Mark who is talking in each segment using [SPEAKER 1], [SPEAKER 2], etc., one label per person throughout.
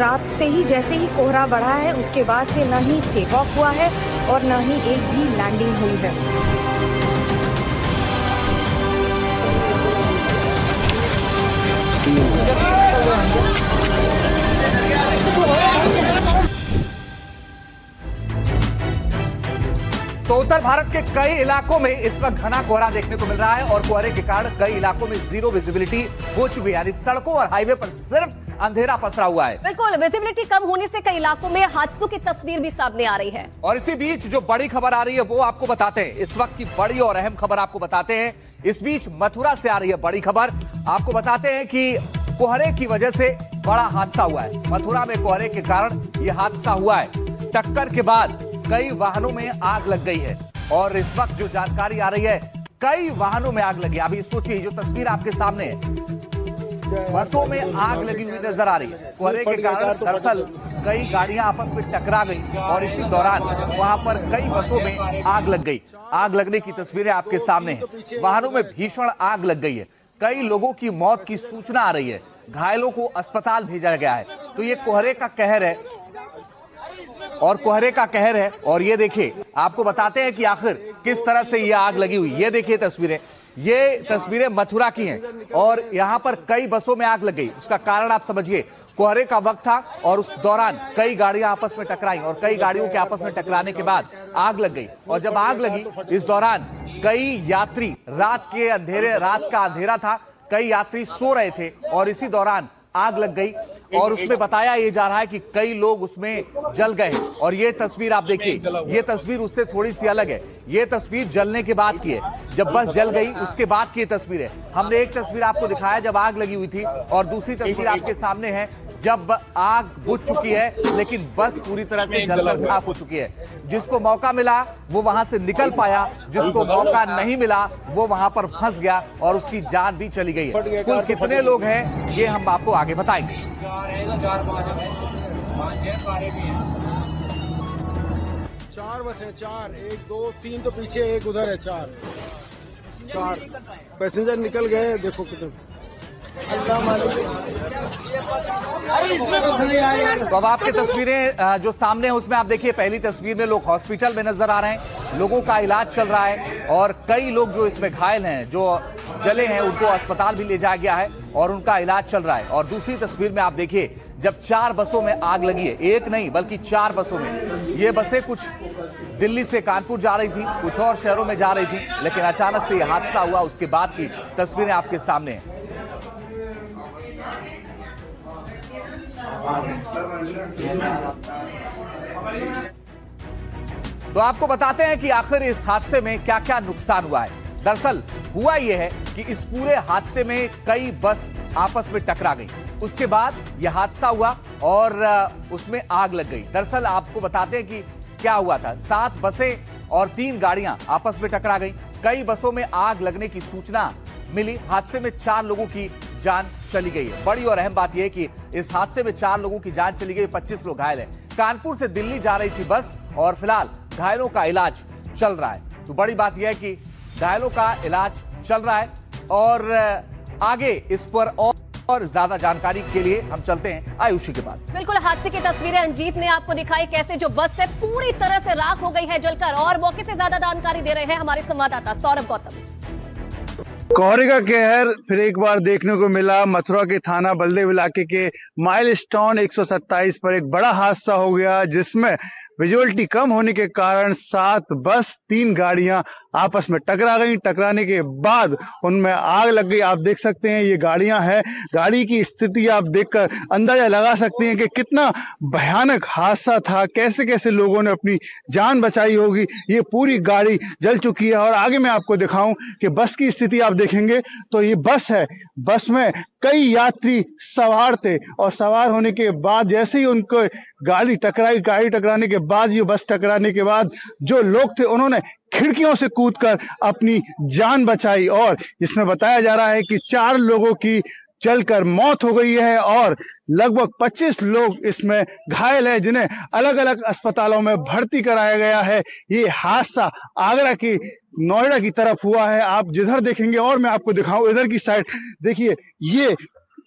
[SPEAKER 1] रात से ही जैसे ही कोहरा बढ़ा है उसके बाद से न ही टेक ऑफ हुआ है और न ही एक भी लैंडिंग हुई है।
[SPEAKER 2] तो उत्तर भारत के कई इलाकों में इस वक्त घना कोहरा देखने को मिल रहा है और कोहरे के कारण कई इलाकों में जीरो विजिबिलिटी हो चुकी है, यानी सड़कों और हाईवे पर सिर्फ अंधेरा पसरा हुआ है।
[SPEAKER 3] बिल्कुल, विजिबिलिटी कम होने से कई इलाकों में हादसों की तस्वीर भी सामने आ रही है। और
[SPEAKER 2] इसी बीच जो बड़ी खबर आ रही है वो आपको बताते हैं। इस वक्त की बड़ी और अहम खबर आपको बताते हैं। इस बीच मथुरा से आ रही है बड़ी खबर, आपको बताते हैं कि कोहरे की वजह से बड़ा हादसा हुआ है। मथुरा में कोहरे के कारण यह हादसा हुआ है। टक्कर के बाद कई वाहनों में आग लग गई है और इस वक्त जो जानकारी आ रही है कई वाहनों में आग लगी। अभी सोचिए, जो तस्वीर आपके सामने है, बसों में आग लगी हुई नजर आ रही है। कोहरे के कारण दरअसल कई गाड़ियां आपस में टकरा गई और इसी दौरान वहां पर कई बसों में आग लग गई। आग लगने की तस्वीरें आपके सामने हैं। वाहनों में भीषण आग लग गई है। कई लोगों की मौत की सूचना आ रही है। घायलों को अस्पताल भेजा गया है। तो ये कोहरे का कहर है और ये देखिए, आपको बताते हैं कि आखिर किस तरह से ये आग लगी हुई। ये देखिए तस्वीरें, ये तस्वीरें मथुरा की हैं और यहां पर कई बसों में आग लग गई। उसका कारण आप समझिए, कोहरे का वक्त था और उस दौरान कई गाड़ियां आपस में टकराई और कई गाड़ियों के आपस में टकराने के बाद आग लग गई। और जब आग लगी इस दौरान कई यात्री, रात का अंधेरा था, कई यात्री सो रहे थे और इसी दौरान आग लग गई और उसमें बताया ये जा रहा है कि कई लोग उसमें जल गए। और ये तस्वीर आप देखिए, ये तस्वीर उससे थोड़ी सी अलग है। ये तस्वीर जलने के बाद की है, जब बस जल गई उसके बाद की तस्वीर है। हमने एक तस्वीर आपको दिखाया जब आग लगी हुई थी और दूसरी तस्वीर आपके सामने है जब आग बुझ चुकी है लेकिन बस पूरी तरह से जलकर खाक हो चुकी है। जिसको मौका मिला वो वहां से निकल पाया, जिसको मौका नहीं मिला वो वहां पर फंस गया और उसकी जान भी चली गई है। कुल कितने लोग हैं ये हम आपको आगे बताएंगे।
[SPEAKER 4] 4 बसें, 4, 1, 2, 3 तो पीछे, एक उधर है। 4 पैसेंजर निकल गए। देखो कितने।
[SPEAKER 2] तो अब आपकी तस्वीरें जो सामने है उसमें आप देखिए, पहली तस्वीर में लोग हॉस्पिटल में नजर आ रहे हैं, लोगों का इलाज चल रहा है और कई लोग जो इसमें घायल हैं, जो जले हैं, उनको अस्पताल भी ले जाया गया है और उनका इलाज चल रहा है। और दूसरी तस्वीर में आप देखिए, जब 4 बसों में आग लगी है, एक नहीं बल्कि 4 बसों में। ये बसें कुछ दिल्ली से कानपुर जा रही थी, कुछ और शहरों में जा रही थी, लेकिन अचानक से यह हादसा हुआ। उसके बाद की तस्वीरें आपके सामने हैं। तो आपको बताते हैं कि आखिर इस हादसे में क्या क्या नुकसान हुआ है। दरअसल हुआ यह है कि इस पूरे हादसे में कई बस आपस में टकरा गई। उसके बाद यह हादसा हुआ और उसमें आग लग गई। दरअसल आपको बताते हैं कि क्या हुआ था। 7 बसें और 3 गाड़ियां आपस में टकरा गई। कई बसों में आग लगने की सूचना मिली। हादसे में 4 लोगों की जान चली गई है। बड़ी और अहम बात यह है कि इस हादसे में 4 लोगों की जान चली गई, 25 लोग घायल हैं। कानपुर से दिल्ली जा रही थी बस और फिलहाल घायलों का इलाज चल रहा है। तो बड़ी बात यह है कि घायलों का इलाज चल रहा है और आगे इस पर और ज्यादा जानकारी के लिए हम चलते हैं आयुषी के पास।
[SPEAKER 3] बिल्कुल, हादसे की तस्वीरें अंजीत ने आपको दिखाई, कैसे जो बस है पूरी तरह से राख हो गई है जलकर। और मौके से ज्यादा जानकारी दे रहे हैं हमारे संवाददाता सौरभ गौतम।
[SPEAKER 5] कोहरे का कहर फिर एक बार देखने को मिला। मथुरा के थाना बलदेव इलाके के माइलस्टोन 127 पर एक बड़ा हादसा हो गया, जिसमें विजुअलिटी कम होने के कारण 7 बस 3 गाड़ियां आपस में टकरा गई। टकराने के बाद उनमें आग लग गई। आप देख सकते हैं ये गाड़ियां हैं। गाड़ी की स्थिति आप देखकर अंदाजा लगा सकते हैं कि कितना भयानक हादसा था, कैसे कैसे लोगों ने अपनी जान बचाई होगी। ये पूरी गाड़ी जल चुकी है और आगे मैं आपको दिखाऊं कि बस की स्थिति आप देखेंगे तो ये बस है, बस में कई यात्री सवार थे और सवार होने के बाद जैसे ही उनको गाड़ी टकराने के बाद, ये बस टकराने के बाद जो लोग थे उन्होंने खिड़कियों से कूदकर अपनी जान बचाई और इसमें बताया जा रहा है कि 4 लोगों की जलकर मौत हो गई है और लगभग 25 लोग इसमें घायल हैं, जिन्हें अलग अलग अस्पतालों में भर्ती कराया गया है। ये हादसा आगरा की नोएडा की तरफ हुआ है। आप जिधर देखेंगे और मैं आपको दिखाऊं इधर की साइड देखिए,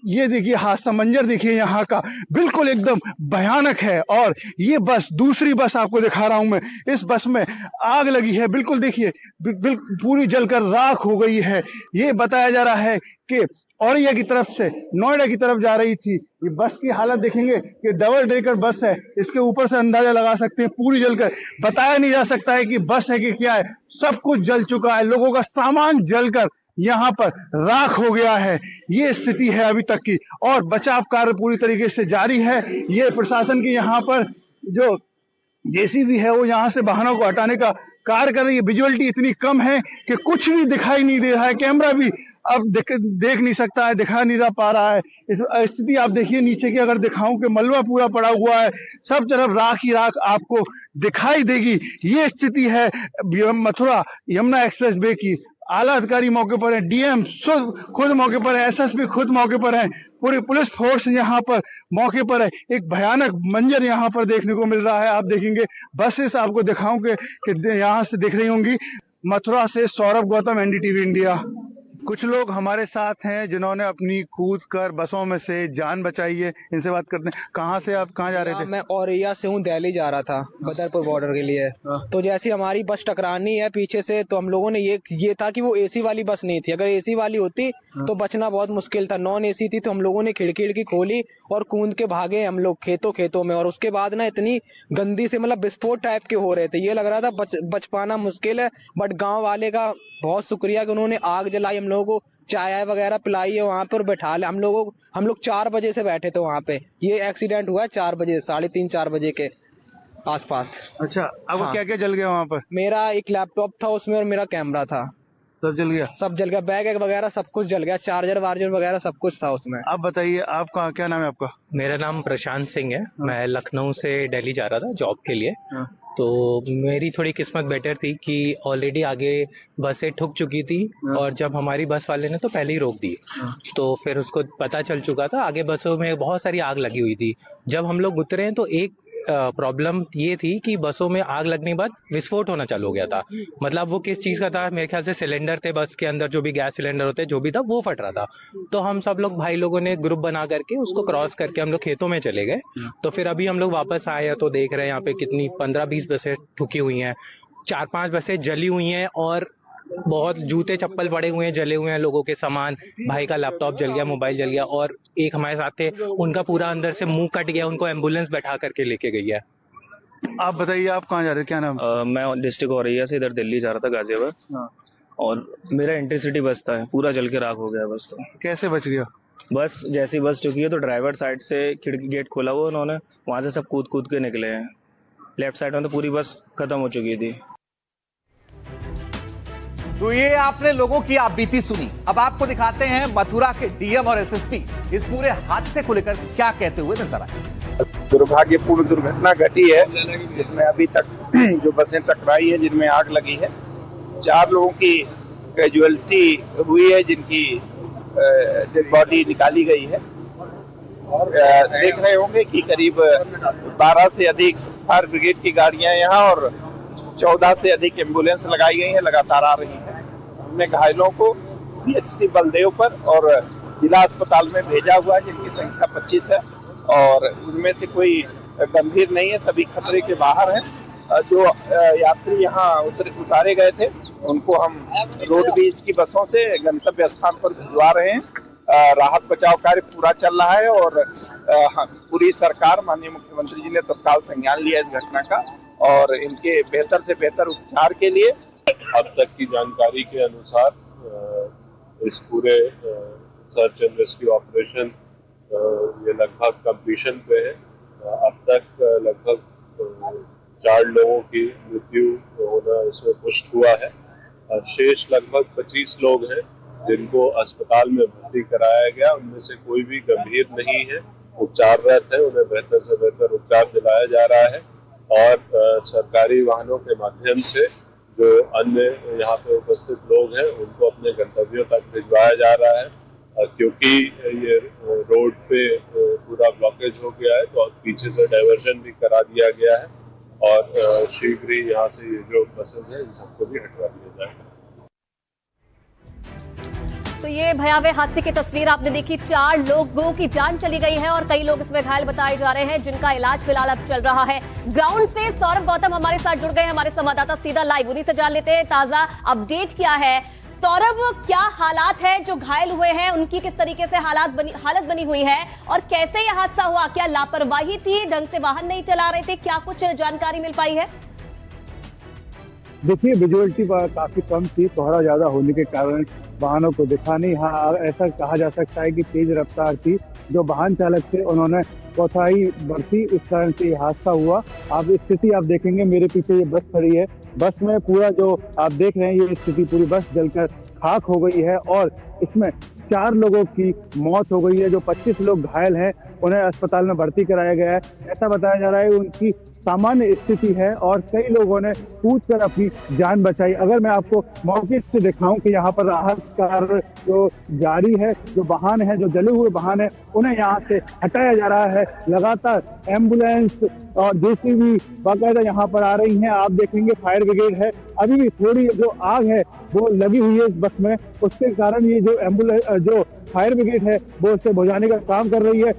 [SPEAKER 5] ये देखिए हादसा मंजर देखिए यहाँ का, बिल्कुल एकदम भयानक है। और ये बस, दूसरी बस आपको दिखा रहा हूं मैं, इस बस में आग लगी है, बिल्कुल देखिए पूरी जलकर राख हो गई है। ये बताया जा रहा है कि औरैया की तरफ से नोएडा की तरफ जा रही थी। ये बस की हालत देखेंगे कि डबल डेकर बस है, इसके ऊपर से अंदाजा लगा सकते हैं पूरी जलकर, बताया नहीं जा सकता है कि बस है कि क्या है, सब कुछ जल चुका है, लोगों का सामान जलकर यहाँ पर राख हो गया है। ये स्थिति है अभी तक की और बचाव कार्य पूरी तरीके से जारी है। ये प्रशासन की यहाँ पर जो जेसीबी है वो यहाँ से वाहनों को हटाने का कार्य कर रही है। विजुअलिटी इतनी कम है कि कुछ भी दिखाई नहीं दे रहा है, कैमरा भी अब देख नहीं सकता है, दिखा नहीं पा रहा है। इस स्थिति आप देखिए नीचे की, अगर दिखाऊं कि मलबा पूरा पड़ा हुआ है, सब तरफ राख ही राख आपको दिखाई देगी। ये स्थिति है मथुरा यमुना एक्सप्रेस वे की। आला अधिकारी मौके पर है, डीएम खुद मौके पर है, एसएसपी खुद मौके पर है, पूरी पुलिस फोर्स यहाँ पर मौके पर है। एक भयानक मंजर यहाँ पर देखने को मिल रहा है। आप देखेंगे बसेस आपको दिखाऊं कि यहाँ से दिख रही होंगी। मथुरा से सौरभ गौतम, एनडीटीवी इंडिया। कुछ लोग हमारे साथ हैं जिन्होंने अपनी कूद कर बसों में से जान बचाई है, इनसे बात करते हैं। कहाँ से आप कहाँ जा रहे थे?
[SPEAKER 6] मैं औरैया से हूँ, दिल्ली जा रहा था बदरपुर बॉर्डर के लिए। तो जैसी हमारी बस टकरानी है पीछे से, तो हम लोगों ने ये था कि वो एसी वाली बस नहीं थी। अगर एसी वाली होती तो बचना बहुत मुश्किल था। नॉन एसी थी, तो हम लोगों ने खिड़की खोली और कूद के भागे हम लोग खेतों में। और उसके बाद ना इतनी गंदी से मतलब विस्फोट टाइप के हो रहे थे, ये लग रहा था बच पाना मुश्किल है। बट गाँव वाले का बहुत शुक्रिया कि उन्होंने आग जलाई, हम लोगों को चाय वगैरह पिलाई है, वहाँ पर बैठा ले हम लोग 4 बजे से बैठे थे वहाँ पे। ये एक्सीडेंट हुआ है 4 बजे, 3:30-4 बजे के आसपास।
[SPEAKER 5] अच्छा, अब
[SPEAKER 6] हाँ।
[SPEAKER 5] क्या क्या जल गया वहाँ पर?
[SPEAKER 6] मेरा एक लैपटॉप था उसमें और मेरा कैमरा था,
[SPEAKER 5] सब जल गया?
[SPEAKER 6] सब जल गया, बैग वगैरह सब कुछ जल गया, चार्जर वार्जर वगैरह सब कुछ था उसमें।
[SPEAKER 5] आप बताइए, आपका क्या नाम है आपका?
[SPEAKER 7] मेरा नाम प्रशांत सिंह है। मैं लखनऊ से दिल्ली जा रहा था जॉब के लिए। तो मेरी थोड़ी किस्मत बेटर थी कि ऑलरेडी आगे बसें ठुक चुकी थी और जब हमारी बस वाले ने तो पहले ही रोक दी, तो फिर उसको पता चल चुका था। आगे बसों में बहुत सारी आग लगी हुई थी। जब हम लोग उतरे तो एक प्रॉब्लम ये थी कि बसों में आग लगने के बाद विस्फोट होना चालू हो गया था। मतलब वो किस चीज का था, मेरे ख्याल से सिलेंडर थे बस के अंदर, जो भी गैस सिलेंडर होते जो भी था वो फट रहा था। तो हम सब लोग भाई लोगों ने ग्रुप बना करके उसको क्रॉस करके हम लोग खेतों में चले गए। तो फिर अभी हम लोग वापस आए हैं तो देख रहे हैं यहाँ पे कितनी 15-20 बसें ठुकी हुई हैं, 4-5 बसें जली हुई हैं और बहुत जूते चप्पल पड़े हुए हैं, जले हुए हैं लोगों के सामान। भाई का लैपटॉप जल गया, मोबाइल जल गया और एक हमारे साथ थे उनका पूरा अंदर से मुंह कट गया, उनको एम्बुलेंस बैठा करके लेके गई है।
[SPEAKER 5] आप बताइए, आप कहाँ जा रहे थे, क्या नाम?
[SPEAKER 8] मैं डिस्ट्रिक्ट औरैया से इधर दिल्ली जा रहा था, गाजियाबाद। और मेरा इंटरसिटी बस था, पूरा जल के राख हो गया बस। तो
[SPEAKER 5] कैसे बच गया?
[SPEAKER 8] बस जैसी बस चुकी है तो ड्राइवर साइड से खिड़की गेट खोला हुआ उन्होंने, वहां से सब कूद के निकले हैं। लेफ्ट साइड में तो पूरी बस खत्म हो चुकी थी।
[SPEAKER 2] तो ये आपने लोगों की आप बीती सुनी। अब आपको दिखाते हैं मथुरा के डीएम और एसएसपी इस पूरे हादसे को लेकर क्या कहते हुए नजर आए।
[SPEAKER 9] दुर्भाग्यपूर्ण दुर्घटना घटी है जिसमें अभी तक जो बसें टकराई है जिनमें आग लगी है, 4 लोगों की कैजुअलिटी हुई है जिनकी डेड बॉडी निकाली गई है। देख रहे होंगे कि करीब 12 से अधिक फायर ब्रिगेड की गाड़ियां यहाँ और 14 से अधिक एम्बुलेंस लगाई गई हैं, लगातार आ रही हैं। हमने घायलों को सीएचसी बलदेवपुर और जिला अस्पताल में भेजा हुआ है, जिनकी संख्या 25 है और उनमें से कोई गंभीर नहीं है, सभी खतरे के बाहर हैं। जो यात्री यहाँ उतारे गए थे उनको हम रोडवेज की बसों से गंतव्य स्थान पर भिजवा रहे हैं। राहत बचाव कार्य पूरा चल रहा है और पूरी सरकार, माननीय मुख्यमंत्री जी ने तत्काल संज्ञान लिया इस घटना का और इनके बेहतर से बेहतर उपचार के लिए।
[SPEAKER 10] अब तक की जानकारी के अनुसार इस पूरे सर्च एंड रेस्क्यू ऑपरेशन ये लगभग कंप्लीशन पे है। अब तक लगभग 4 लोगों की मृत्यु होना इसमें पुष्ट हुआ है। शेष लगभग 25 लोग हैं जिनको अस्पताल में भर्ती कराया गया, उनमें से कोई भी गंभीर नहीं है, उपचाररत है। उन्हें बेहतर से बेहतर उपचार दिलाया जा रहा है और सरकारी वाहनों के माध्यम से जो अन्य यहाँ पे उपस्थित लोग हैं उनको अपने गंतव्यों तक भिजवाया जा रहा है। क्योंकि ये रोड पे पूरा ब्लॉकेज हो गया है तो पीछे से डाइवर्जन भी करा दिया गया है और शीघ्र ही यहाँ से ये जो बसेज हैं इन सबको भी हटवा दिया जाएगा।
[SPEAKER 3] तो ये भयावह हादसे की तस्वीर आपने देखी, 4 लोगों की जान चली गई है और कई लोग इसमें घायल बताए जा रहे हैं जिनका इलाज फिलहाल अब चल रहा है। ग्राउंड से सौरभ गौतम हमारे साथ जुड़ गए, हमारे संवाददाता सीधा लाइव उन्हीं से जान लेते हैं ताजा अपडेट क्या है। सौरभ, क्या हालात है जो घायल हुए हैं उनकी, किस तरीके से हालत बनी हुई है और कैसे यह हादसा हुआ? क्या लापरवाही थी, ढंग से वाहन नहीं चला रहे थे, क्या कुछ जानकारी मिल पाई है?
[SPEAKER 5] देखिए, विजुअलिटी काफी कम थी, कोहरा ज्यादा होने के कारण वाहनों को दिखा नहीं। हाँ, ऐसा कहा जा सकता है कि तेज रफ्तार थी, जो वाहन चालक थे उन्होंने कोताही बरती, इस कारण से ये हादसा हुआ। आप स्थिति आप देखेंगे, मेरे पीछे ये बस खड़ी है, बस में पूरा जो आप देख रहे हैं ये स्थिति, पूरी बस जलकर खाक हो गई है और इसमें 4 लोगों की मौत हो गई है। जो 25 लोग घायल हैं उन्हें अस्पताल में भर्ती कराया गया है। ऐसा बताया जा रहा है उनकी सामान्य स्थिति है और कई लोगों ने कूदकर अपनी जान बचाई। अगर मैं आपको मौके से दिखाऊं कि यहाँ पर राहत कार्य जो जारी है, जो वाहन है, जो जले हुए वाहन है, उन्हें यहाँ से हटाया जा रहा है। लगातार एम्बुलेंस और जेसीबी बाकायदा यहाँ पर आ रही हैं। आप देखेंगे फायर ब्रिगेड है, अभी भी थोड़ी जो आग है वो लगी हुई है इस बस में, उसके कारण ये जो एम्बुलेंस जो फायर ब्रिगेड है वो उससे बुझाने का काम कर रही है।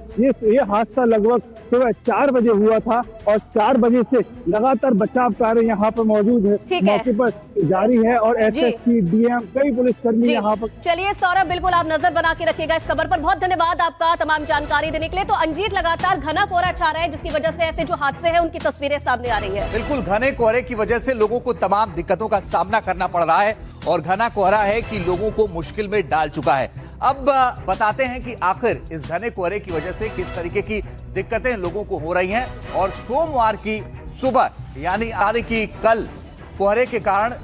[SPEAKER 5] ये हादसा लगभग सुबह 4 बजे हुआ था और 4 बजे से लगातार बचाव कार्य यहाँ पर मौजूद है, मौके पर जारी है और एसएसपी, डीएम, कई पुलिसकर्मी यहाँ पर।
[SPEAKER 3] चलिए सौरभ, बिल्कुल आप नजर बना के रखिएगा इस खबर पर। बहुत धन्यवाद आपका तमाम जानकारी देने के लिए। तो अंजीत, लगातार घना कोहरा छा रहा है जिसकी वजह से ऐसे जो हादसे हैं उनकी तस्वीरें सामने आ रही है।
[SPEAKER 2] बिल्कुल, घने कोहरे की वजह से लोगों को तमाम दिक्कतों का सामना करना पड़ रहा है और घना कोहरा है कि लोगों को मुश्किल में डाल चुका है। अब बताते हैं कि आखिर इस घने कोहरे की वजह से किस तरीके की दिक्कतें लोगों को हो रही हैं और सोमवार की सुबह यानी आदि की कल कोहरे के कारण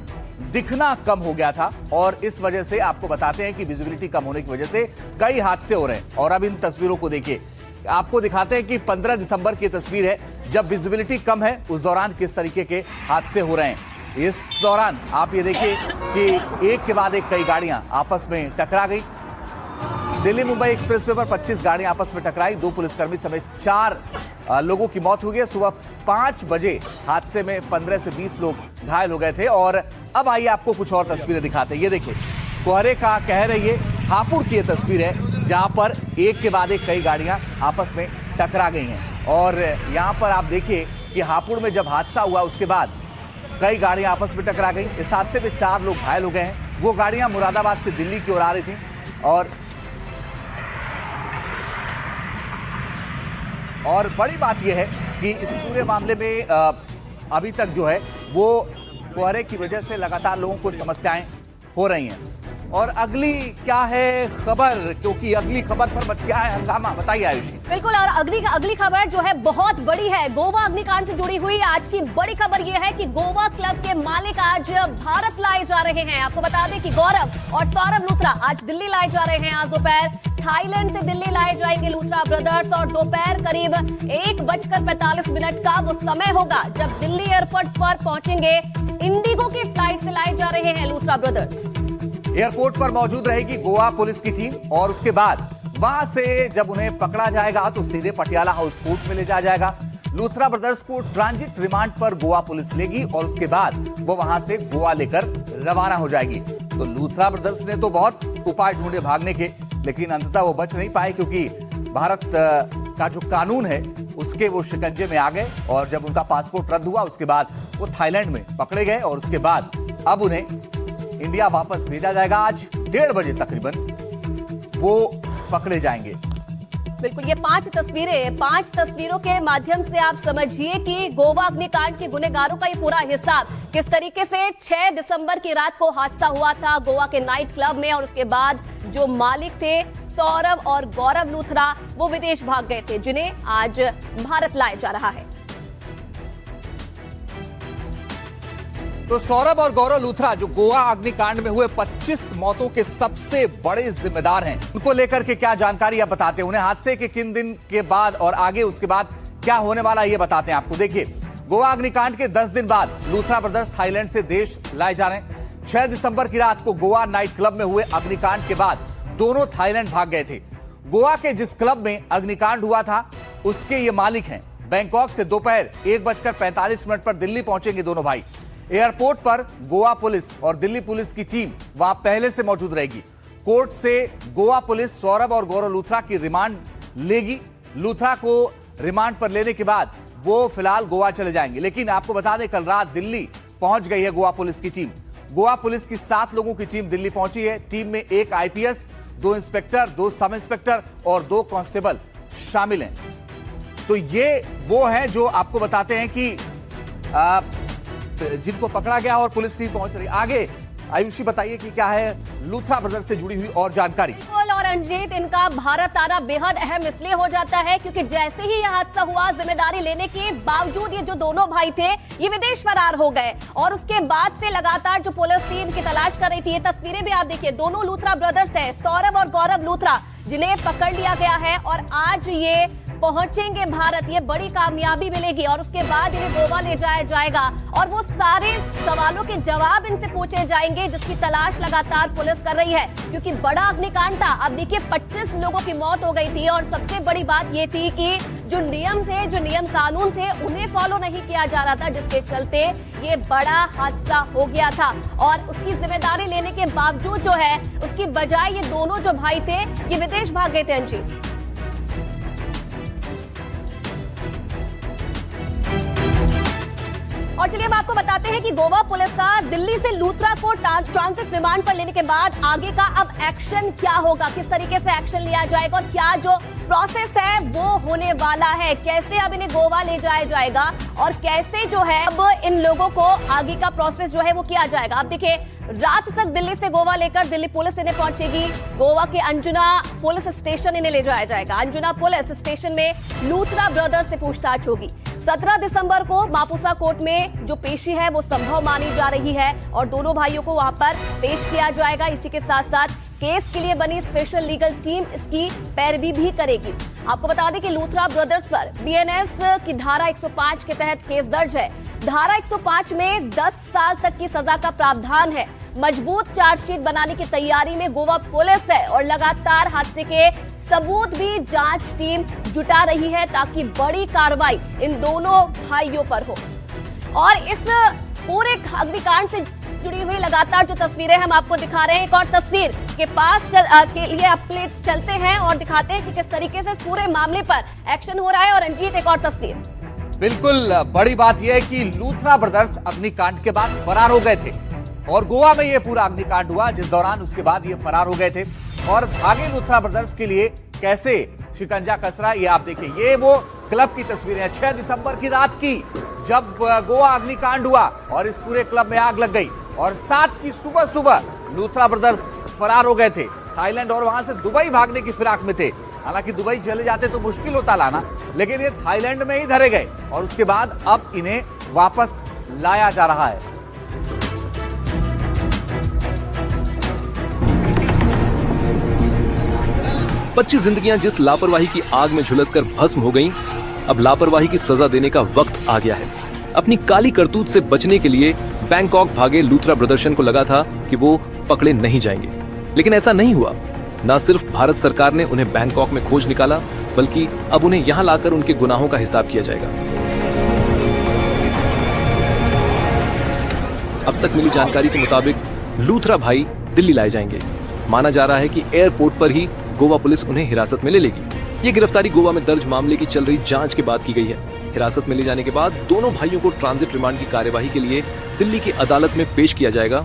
[SPEAKER 2] दिखना कम हो गया था और इस वजह से आपको बताते हैं कि विजिबिलिटी कम होने की वजह से कई हादसे हो रहे हैं। और अब इन तस्वीरों को देखिए, आपको दिखाते हैं कि 15 दिसंबर की तस्वीर है, जब विजिबिलिटी कम है उस दौरान किस तरीके के हादसे हो रहे हैं। इस दौरान आप ये देखिए कि एक के बाद एक कई गाड़ियां आपस में टकरा गई। दिल्ली मुंबई एक्सप्रेसवे पर 25 गाड़ियां आपस में टकराई, 2 पुलिसकर्मी समेत 4 लोगों की मौत हुई है। सुबह 5 बजे हादसे में 15 से 20 लोग घायल हो गए थे। और अब आइए आपको कुछ और तस्वीरें दिखाते हैं। ये देखिए, कोहरे का कहर है, ये हापुड़ की ये तस्वीर है जहां पर एक के बाद एक कई गाड़ियां आपस में टकरा गई हैं। और यहां पर आप देखिए कि हापुड़ में जब हादसा हुआ उसके बाद कई गाड़ियां आपस में टकरा गई। इस हादसे में 4 लोग घायल हो गए हैं। वो गाड़ियां मुरादाबाद से दिल्ली की ओर आ रही थी और बड़ी बात यह है कि इस पूरे मामले में अभी तक जो है वो कोहरे की वजह से लगातार लोगों को समस्याएं हो रही हैं। और अगली क्या है खबर, क्योंकि अगली खबर पर मच गया है हंगामा, बताइए आयुषी।
[SPEAKER 3] बिल्कुल, और अगली खबर जो है बहुत बड़ी है, गोवा अग्निकांड से जुड़ी हुई। आज की बड़ी खबर यह है कि गोवा क्लब के मालिक आज भारत लाए जा रहे हैं। आपको बता दें कि गौरव और सौरभ लूथरा आज दिल्ली लाए जा रहे हैं। आज दोपहर थाईलैंड से दिल्ली लाए जाएंगे लूथरा ब्रदर्स और दोपहर करीब 1:45 का वो समय होगा जब दिल्ली एयरपोर्ट पर पहुंचेंगे। इंडिगो की फ्लाइट से लाए जा रहे हैं लूथरा ब्रदर्स।
[SPEAKER 2] एयरपोर्ट पर मौजूद रहेगी गोवा पुलिस की टीम और उसके बाद वहां से जब उन्हें पकड़ा जाएगा तो सीधे पटियाला हाउस कोर्ट में ले जाया जाएगा। लूथरा ब्रदर्स को ट्रांजिट रिमांड पर गोवा पुलिस लेगी और उसके बाद वो वहां से गोवा लेकर रवाना हो जाएगी। तो लूथरा ब्रदर्स ने तो बहुत उपाय ढूंढे भागने के, लेकिन अंततः वो बच नहीं पाए क्योंकि भारत का जो कानून है उसके वो शिकंजे में आ गए। और जब उनका पासपोर्ट रद्द हुआ उसके बाद वो थाईलैंड में पकड़े गए और उसके बाद अब उन्हें इंडिया वापस भेजा जाएगा। आज 1:30 बजे तकरीबन वो पकड़े जाएंगे।
[SPEAKER 3] बिल्कुल, ये 5 तस्वीरों के माध्यम से आप समझिए कि गोवा अग्निकांड के गुनहगारों का ये पूरा हिसाब किस तरीके से 6 दिसंबर की रात को हादसा हुआ था गोवा के नाइट क्लब में और उसके बाद जो मालिक थे सौरभ और गौरव लूथरा वो विदेश भाग गए थे, जिन्हें आज भारत लाया जा रहा है।
[SPEAKER 2] तो सौरभ और गौरव लूथरा जो गोवा अग्निकांड में हुए 25 मौतों के सबसे बड़े जिम्मेदार हैं, उनको लेकर के क्या जानकारी आप बताते हैं, उन्हें हादसे के किन दिन के बाद और आगे उसके बाद क्या होने वाला ये बताते हैं आपको। देखिए, गोवा अग्निकांड के 10 दिन बाद लूथरा ब्रदर्स थाईलैंड से देश लाए जा रहे हैं। 6 दिसंबर की रात को गोवा नाइट क्लब में हुए अग्निकांड के बाद दोनों थाईलैंड भाग गए थे। गोवा के जिस क्लब में अग्निकांड हुआ था उसके ये मालिक हैं। बैंकॉक से दोपहर 1:45 पर दिल्ली पहुंचेंगे दोनों भाई। एयरपोर्ट पर गोवा पुलिस और दिल्ली पुलिस की टीम वहां पहले से मौजूद रहेगी। कोर्ट से गोवा पुलिस सौरभ और गौरव लूथरा की रिमांड लेगी। लूथरा को रिमांड पर लेने के बाद वो फिलहाल गोवा चले जाएंगे। लेकिन आपको बता दें, कल रात दिल्ली पहुंच गई है गोवा पुलिस की टीम। गोवा पुलिस की 7 लोगों की टीम दिल्ली पहुंची है। टीम में 1 IPS, 2 इंस्पेक्टर, 2 सब इंस्पेक्टर और 2 कांस्टेबल शामिल हैं। तो ये वो है जो आपको बताते हैं कि जिनको पकड़ा गया और पुलिस भी पहुंच रही। आगे आयुषी बताइए कि क्या है लूथरा ब्रदर्स से जुड़ी हुई और जानकारी।
[SPEAKER 3] और रंजीत, इनका भारत आना बेहद अहम इसलिए हो जाता है क्योंकि जैसे ही यह हादसा हुआ, जिम्मेदारी लेने के बावजूद ये जो दोनों भाई थे ये विदेश फरार हो गए और उसके बाद से लगातार जो पुलिस थी इनकी तलाश कर रही थी। ये तस्वीरें भी आप देखिए, दोनों लूथरा ब्रदर्स है, सौरभ और गौरव लूथरा, जिन्हें पकड़ लिया गया है और आज ये पहुंचेंगे भारत। ये बड़ी कामयाबी मिलेगी और उसके बाद इन्हें गोवा ले जाया जाएगा और वो सारे सवालों के जवाब इनसे पूछे जाएंगे जिसकी तलाश लगातार पुलिस कर रही है, क्योंकि बड़ा अग्निकांड था। अब देखिए, 25 लोगों की मौत हो गई थी और सबसे बड़ी बात ये थी कि जो नियम थे, जो नियम कानून थे, उन्हें फॉलो नहीं किया जा रहा था, जिसके चलते ये बड़ा हादसा हो गया था। और उसकी जिम्मेदारी लेने के बावजूद जो है, उसकी बजाय ये दोनों जो भाई थे ये विदेश भाग गए थे। अंजी, और चलिए अब आपको बताते हैं कि गोवा पुलिस का दिल्ली से लूथरा को ट्रांजिट रिमांड पर लेने के बाद आगे का अब एक्शन क्या होगा, किस तरीके से एक्शन लिया जाएगा और क्या जो प्रोसेस है वो होने वाला है, कैसे अब इन्हें गोवा ले जाया जाएगा और कैसे जो है अब इन लोगों को आगे का प्रोसेस जो है वो किया जाएगा। अब देखिए, रात तक दिल्ली से गोवा लेकर दिल्ली पुलिस इन्हें पहुंचेगी। गोवा के अंजुना पुलिस स्टेशन इन्हें ले जाया जाएगा। अंजुना पुलिस स्टेशन में लूथरा ब्रदर्स से पूछताछ होगी। 17 दिसंबर को मापुसा कोर्ट में जो पेशी है वो संभव मानी जा रही है और दोनों भाइयों को वहां पर पेश किया जाएगा। इसी के साथ साथ केस के लिए बनी स्पेशल लीगल टीम इसकी पैरवी भी करेगी। आपको बता दें कि लूथरा ब्रदर्स पर BNS की धारा 105 के तहत केस दर्ज है। धारा 105 में 10 साल तक की सजा का प्रावधान है। मजबूत चार्जशीट बनाने की तैयारी में गोवा पुलिस है और लगातार हादसे के सबूत भी जांच टीम जुटा रही है ताकि बड़ी कार्रवाई इन दोनों भाइयों पर हो। और इस पूरे अग्निकांड से जुड़ी हुई लगातार जो तस्वीरें हम आपको दिखा रहे हैं, एक और तस्वीर के पास के लिए अपने चलते हैं और दिखाते हैं कि किस तरीके से पूरे मामले पर एक्शन हो रहा है। और रंजीत, एक और तस्वीर।
[SPEAKER 2] बिल्कुल बड़ी बात यह है कि लूथरा ब्रदर्स अग्निकांड के बाद फरार हो गए थे और गोवा में यह पूरा अग्निकांड हुआ, जिस दौरान उसके बाद ये फरार हो गए थे और भागे लूथरा ब्रदर्स के लिए कैसे शिकंजा कस रहा है ये आप देखिए। ये वो क्लब की तस्वीरें हैं 6 दिसंबर की रात की, जब गोवा अग्निकांड हुआ और इस पूरे क्लब में आग लग गई और 7 की सुबह लूथरा ब्रदर्स फरार हो गए थे थाईलैंड और वहां से दुबई भागने की फिराक में थे। हालांकि दुबई चले जाते तो मुश्किल होता लाना, लेकिन ये थाईलैंड में ही धरे गए और उसके बाद अब इन्हें वापस लाया जा रहा है।
[SPEAKER 11] पच्चीस जिंदगियां जिस लापरवाही की आग में झुलसकर भस्म हो गईं, अब लापरवाही की सजा देने का वक्त आ गया है। अपनी काली करतूत से बचने के लिए बैंकॉक भागे लूथरा ब्रदर्स को लगा था कि वो पकड़े नहीं जाएंगे, लेकिन ऐसा नहीं हुआ। न सिर्फ भारत सरकार ने उन्हें बैंकॉक में खोज निकाला, बल्कि अब उन्हें यहां लाकर उनके गुनाहों का हिसाब किया जाएगा। अब तक मिली जानकारी के मुताबिक लूथरा भाई दिल्ली लाए जाएंगे। माना जा रहा है कि एयरपोर्ट पर ही गोवा पुलिस उन्हें हिरासत में ले लेगी। ये गिरफ्तारी गोवा में दर्ज मामले की चल रही जांच के बाद की गई है। हिरासत में ले जाने के बाद दोनों भाइयों को ट्रांजिट रिमांड की कार्यवाही के लिए दिल्ली की अदालत में पेश किया जाएगा।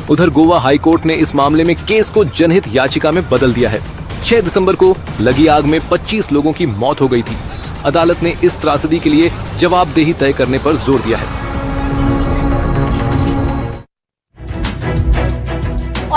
[SPEAKER 11] उधर गोवा हाई कोर्ट ने इस मामले में केस को जनहित याचिका में बदल दिया है। 6 दिसंबर को लगी आग में 25 लोगों की मौत हो गई थी। अदालत ने इस त्रासदी के लिए जवाबदेही तय करने पर जोर दिया है।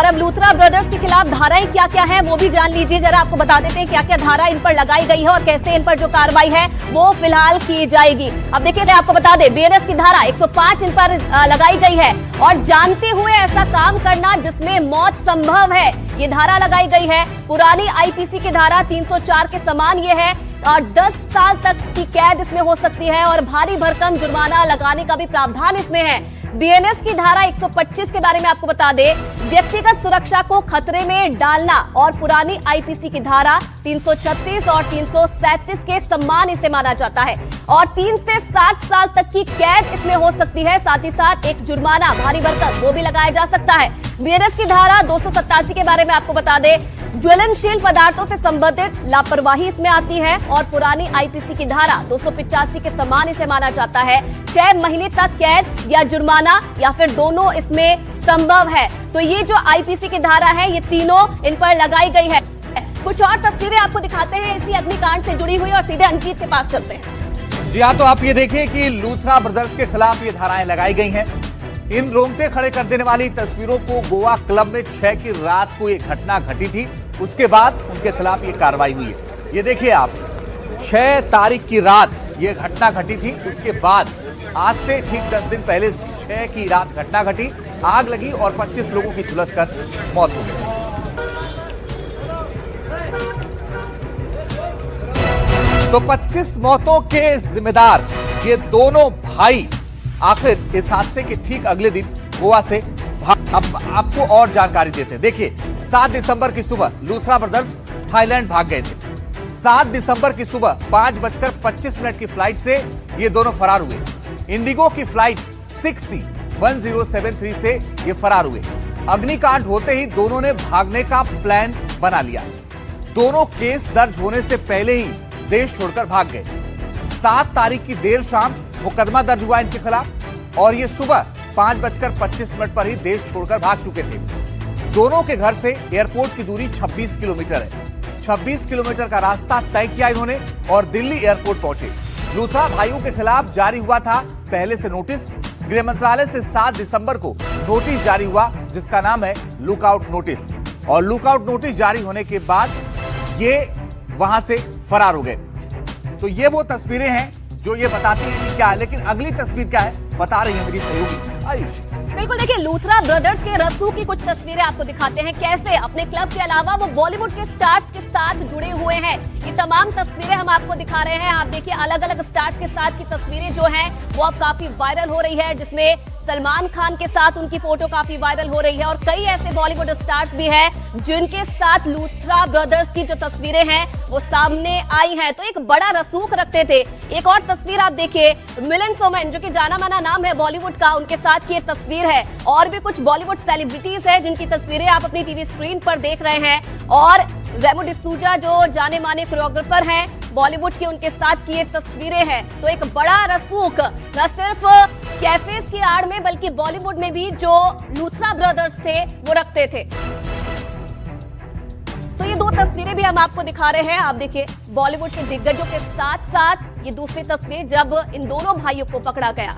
[SPEAKER 3] और अब लूथरा ब्रदर्स के खिलाफ धाराएं क्या क्या है वो भी जान लीजिए। जरा आपको बता देते हैं क्या क्या धारा इन पर लगाई गई है और कैसे इन पर जो कार्रवाई है वो फिलहाल की जाएगी। अब देखिए आपको बता दें बीएनएस की धारा 105 इन पर लगाई गई है और जानते हुए ऐसा काम करना जिसमें मौत संभव है, ये धारा लगाई गई है। पुरानी आईपीसी की धारा 304 के समान ये है और 10 साल तक की कैद इसमें हो सकती है और भारी भरकम जुर्माना लगाने का भी प्रावधान इसमें है। बीएनएस की धारा 125 के बारे में आपको बता दें, व्यक्तिगत सुरक्षा को खतरे में डालना और पुरानी आईपीसी की धारा 336 और 337 के समान इसे माना जाता है और 3 से 7 साल तक की कैद इसमें हो सकती है। साथ ही साथ एक जुर्माना भारी भरकम वो भी लगाया जा सकता है। बीएनएस की धारा 287 के बारे में आपको बता दें, ज्वलनशील पदार्थों से संबंधित लापरवाही इसमें आती है और पुरानी आईपीसी की धारा 285 के समान इसे माना जाता है। 6 महीने तक कैद या जुर्माना या फिर दोनों इसमें संभव है। तो ये जो आईपीसी की धारा है ये तीनों इन पर लगाई गई है। कुछ और तस्वीरें आपको दिखाते हैं इसी अग्निकांड से जुड़ी हुई और सीधे अंकित के पास चलते हैं।
[SPEAKER 2] जी हाँ, तो आप ये देखिए कि लूथरा ब्रदर्स के खिलाफ ये धाराएं लगाई गई हैं। इन रोंगटे खड़े कर देने वाली तस्वीरों को गोवा क्लब में 6 की रात को ये घटना घटी थी, उसके बाद उनके खिलाफ ये कार्रवाई हुई है। ये देखिए आप, 6 तारीख की रात ये घटना घटी थी, उसके बाद आज से ठीक 10 दिन पहले 6 की रात घटना घटी, आग लगी और 25 लोगों की झुलसकर मौत हो गई। तो 25 मौतों के जिम्मेदार ये दोनों भाई आखिर इस हादसे के ठीक अगले दिन गोवा से अब आपको और जानकारी देते हैं। देखिए 7 दिसंबर की सुबह लूथरा ब्रदर्स थाईलैंड भाग गए थे। 7 दिसंबर की सुबह 5:25 की फ्लाइट से ये दोनों फरार हुए। इंडिगो की फ्लाइट 6C1073 से ये फरार हुए। अग्निकांड होते ही दोनों ने भागने का प्लान बना लिया। दोनों केस दर्ज होने से पहले ही देश छोड़कर भाग गए। 7 तारीख की देर शाम मुकदमा दर्ज हुआ इनके खिलाफ और ये सुबह 5:25 पर ही देश छोड़कर भाग चुके थे। दोनों के घर से एयरपोर्ट की दूरी 26 किलोमीटर है। 26 किलोमीटर का रास्ता तय किया इन्होंने और दिल्ली एयरपोर्ट पहुंचे। लूथरा भाइयों के खिलाफ जारी हुआ था पहले से नोटिस। गृह मंत्रालय से 7 दिसंबर को नोटिस जारी हुआ जिसका नाम है लुकआउट नोटिस और लुकआउट नोटिस जारी होने के बाद ये वहां से फरार हो गए। तो ये वो तस्वीरें हैं जो ये बताती हैं कि क्या है, लेकिन अगली तस्वीर क्या है बता रही है मेरी सहयोगी आयुषी।
[SPEAKER 3] बिल्कुल, देखिए लूथरा ब्रदर्स के रस्सू की कुछ तस्वीरें आपको दिखाते हैं कैसे अपने क्लब के अलावा वो बॉलीवुड के स्टार्स के साथ जुड़े हुए हैं। ये तमाम तस्वीरें हम आपको दिखा रहे हैं। आप देखिए अलग अलग स्टार्स के साथ की तस्वीरें जो हैं वो अब काफी वायरल हो रही है, जिसमें सलमान खान के साथ उनकी फोटो काफी वायरल हो रही है और कई ऐसे बॉलीवुड स्टार्स भी हैं जिनके साथ लूथरा ब्रदर्स की जो तस्वीरें हैं वो सामने आई हैं। तो एक बड़ा रसूख रखते थे। एक और तस्वीर आप देखिए, मिलन सोमन जो कि जाना माना नाम है बॉलीवुड का, उनके साथ की एक तस्वीर है और भी कुछ बॉलीवुड सेलिब्रिटीज हैं जिनकी तस्वीरें आप अपनी टीवी स्क्रीन पर देख रहे हैं और रेमो डिसूजा जो जाने माने कोरियोग्राफर हैं बॉलीवुड के, उनके साथ की ये तस्वीरें हैं। तो एक बड़ा रसूख न सिर्फ कैफेज की आड़ में बल्कि बॉलीवुड में भी जो लूथरा ब्रदर्स थे वो रखते थे। तो ये 2 तस्वीरें भी हम आपको दिखा रहे हैं। आप देखिए बॉलीवुड के दिग्गजों के साथ साथ ये दूसरी तस्वीर जब इन दोनों भाइयों को पकड़ा गया।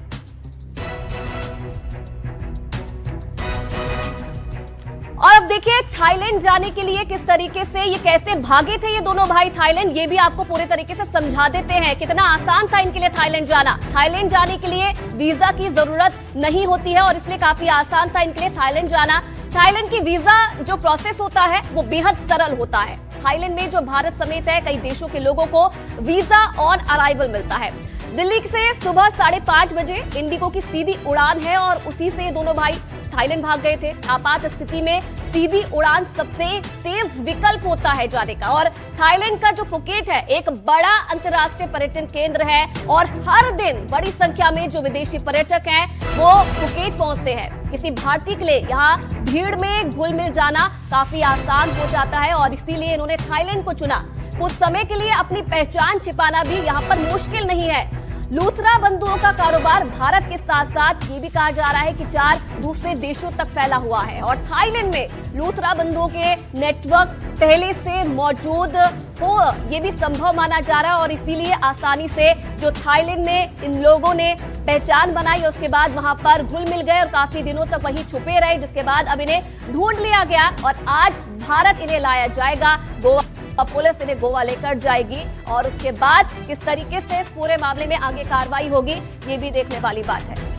[SPEAKER 3] और अब देखिए थाईलैंड जाने के लिए किस तरीके से ये कैसे भागे थे ये दोनों भाई थाईलैंड, ये भी आपको पूरे तरीके से समझा देते हैं। कितना आसान था इनके लिए थाईलैंड जाना। थाईलैंड जाने के लिए वीजा की जरूरत नहीं होती है और इसलिए काफी आसान था इनके लिए थाईलैंड जाना। थाईलैंड की वीजा जो प्रोसेस होता है वो बेहद सरल होता है। थाईलैंड में जो भारत समेत है कई देशों के लोगों को वीजा ऑन अराइवल मिलता है। दिल्ली से सुबह 5:30 बजे इंडिगो की सीधी उड़ान है और उसी से दोनों भाई थाईलैंड भाग गए थे। आपात स्थिति में सीधी उड़ान सबसे तेज विकल्प होता है जाने का और थाईलैंड का जो फुकेट है एक बड़ा अंतर्राष्ट्रीय पर्यटन केंद्र है और हर दिन बड़ी संख्या में जो विदेशी पर्यटक हैं वो फुकेट पहुंचते हैं। किसी भारतीय के लिए यहाँ भीड़ में घुल मिल जाना काफी आसान हो जाता है और इसीलिए इन्होंने थाईलैंड को चुना। कुछ समय के लिए अपनी पहचान छिपाना भी यहाँ पर मुश्किल नहीं है। लूथरा बंदूकों का कारोबार भारत के साथ साथ ये भी कहा जा रहा है कि 4 दूसरे देशों तक फैला हुआ है और थाईलैंड में लूथरा बंदूकों के नेटवर्क पहले से मौजूद हो, ये भी संभव माना जा रहा है और इसीलिए आसानी से जो थाईलैंड में इन लोगों ने पहचान बनाई, उसके बाद वहां पर घुल मिल गए और काफी दिनों तक वहीं छुपे रहे, जिसके बाद अब इन्हें ढूंढ लिया गया और आज भारत इन्हें लाया जाएगा। गोवा पुलिस इन्हें गोवा लेकर जाएगी और उसके बाद किस तरीके से इस पूरे मामले में आगे कार्रवाई होगी, ये भी देखने वाली बात है।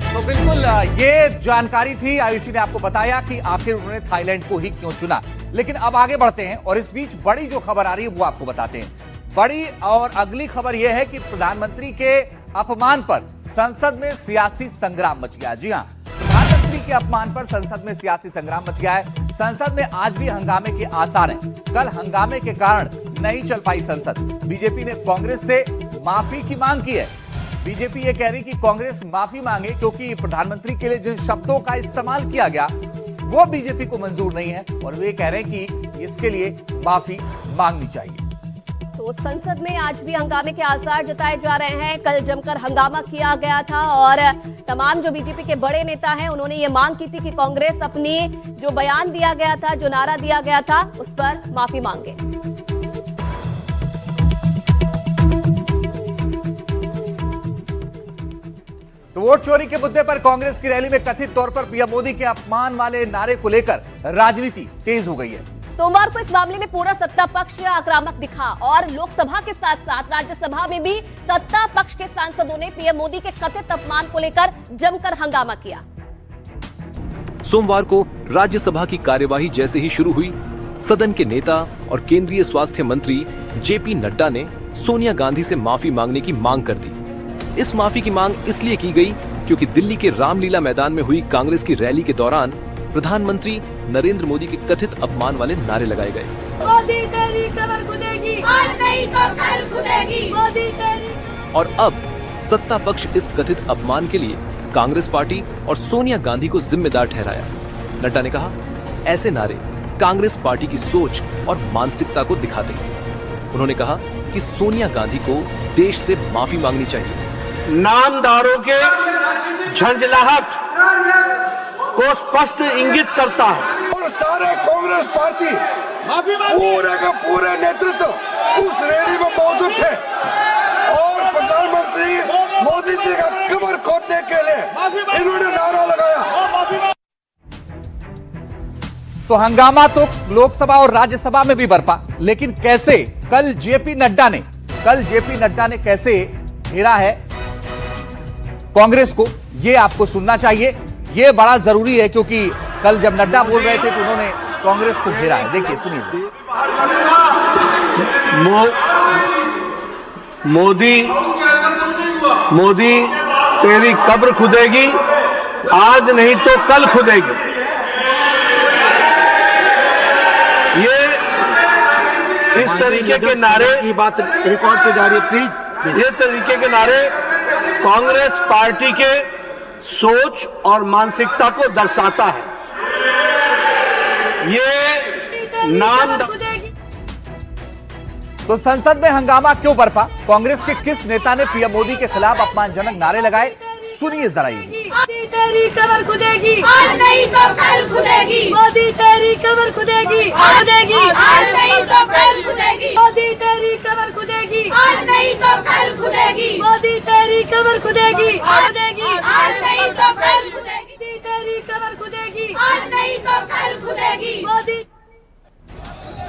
[SPEAKER 2] तो बिल्कुल ये जानकारी थी, आयुषी ने आपको बताया कि आखिर उन्होंने थाईलैंड को ही क्यों चुना। लेकिन अब आगे बढ़ते हैं और इस बीच बड़ी जो खबर आ रही है वो आपको बताते हैं। बड़ी और अगली खबर यह है कि प्रधानमंत्री के अपमान पर संसद में सियासी संग्राम मच गया। जी हां, प्रधानमंत्री के अपमान पर संसद में सियासी संग्राम मच गया है। संसद में आज भी हंगामे के आसार हैं। कल हंगामे के कारण नहीं चल पाई संसद। बीजेपी ने कांग्रेस से माफी की मांग की है। बीजेपी ये कह रही कि कांग्रेस माफी मांगे क्योंकि प्रधानमंत्री के लिए जिन शब्दों का इस्तेमाल किया गया वो बीजेपी को मंजूर नहीं है और वे कह रहे हैं कि इसके लिए माफी मांगनी चाहिए।
[SPEAKER 3] तो संसद में आज भी हंगामे के आसार जताए जा रहे हैं। कल जमकर हंगामा किया गया था और तमाम जो बीजेपी के बड़े नेता हैं उन्होंने ये मांग की थी कि कांग्रेस अपनी जो बयान दिया गया था, जो नारा दिया गया था, उस पर माफी मांगे।
[SPEAKER 2] तो वोट चोरी के मुद्दे पर कांग्रेस की रैली में कथित तौर पर पीएम मोदी के अपमान वाले नारे को लेकर राजनीति तेज हो गई है।
[SPEAKER 3] सोमवार को इस मामले में पूरा सत्ता पक्ष आक्रामक दिखा और लोकसभा के साथ साथ राज्यसभा में भी सत्ता पक्ष के सांसदों ने पीएम मोदी के कथित अपमान को लेकर जमकर हंगामा किया।
[SPEAKER 11] सोमवार को राज्यसभा की कार्यवाही जैसे ही शुरू हुई, सदन के नेता और केंद्रीय स्वास्थ्य मंत्री जेपी नड्डा ने सोनिया गांधी से माफी मांगने की मांग कर दी। इस माफी की मांग इसलिए की गई क्योंकि दिल्ली के रामलीला मैदान में हुई कांग्रेस की रैली के दौरान प्रधानमंत्री नरेंद्र मोदी के कथित अपमान वाले नारे लगाए गए।
[SPEAKER 12] मोदी तेरी कमर खुदेगी, आज नहीं तो कल खुदेगी, मोदी तेरी।
[SPEAKER 11] और अब सत्ता पक्ष इस कथित अपमान के लिए कांग्रेस पार्टी और सोनिया गांधी को जिम्मेदार ठहराया। नड्डा ने कहा, ऐसे नारे कांग्रेस पार्टी की सोच और मानसिकता को दिखाते हैं। उन्होंने कहा कि सोनिया गांधी को देश से माफी मांगनी चाहिए।
[SPEAKER 13] नामदारों के झंझलाहट को स्पष्ट इंगित करता है
[SPEAKER 14] और सारे कांग्रेस पार्टी पूरे का पूरे नेतृत्व उस रैली में मौजूद थे और प्रधानमंत्री मोदी जी का कमर खोदने के लिए इन्होंने नारा लगाया।
[SPEAKER 2] तो हंगामा तो लोकसभा और राज्यसभा में भी बरपा, लेकिन कैसे कल जेपी नड्डा ने कैसे घेरा है कांग्रेस को, ये आपको सुनना चाहिए। ये बड़ा जरूरी है क्योंकि कल जब नड्डा बोल रहे थे तो उन्होंने कांग्रेस को घेरा है। देखिए, सुनिए।
[SPEAKER 13] मोदी तेरी कब्र खुदेगी, आज नहीं तो कल खुदेगी। ये इस तरीके के नारे, ये बात रिकॉर्ड पे जा रही है प्लीज, ये तरीके के नारे कांग्रेस पार्टी के सोच और मानसिकता को दर्शाता है। ये नाम
[SPEAKER 2] तो संसद में हंगामा क्यों बरपा, कांग्रेस के किस नेता ने पीएम मोदी के खिलाफ अपमानजनक नारे लगाए, सुनिए जरा ये।
[SPEAKER 12] मोदी तेरी कमर खुदेगी, आज नहीं तो कल खुदेगी, मोदी तेरी कमर खुदेगी, आज नहीं तो कल खुदेगी, मोदी तेरी कमर खुदेगी, आज नहीं तो कल खुदेगी, मोदी तेरी कमर खुदेगी, आज नहीं तो कल खुदेगी, तेरी कमर खुदेगी, आज नहीं तो कल खुदेगी, मोदी।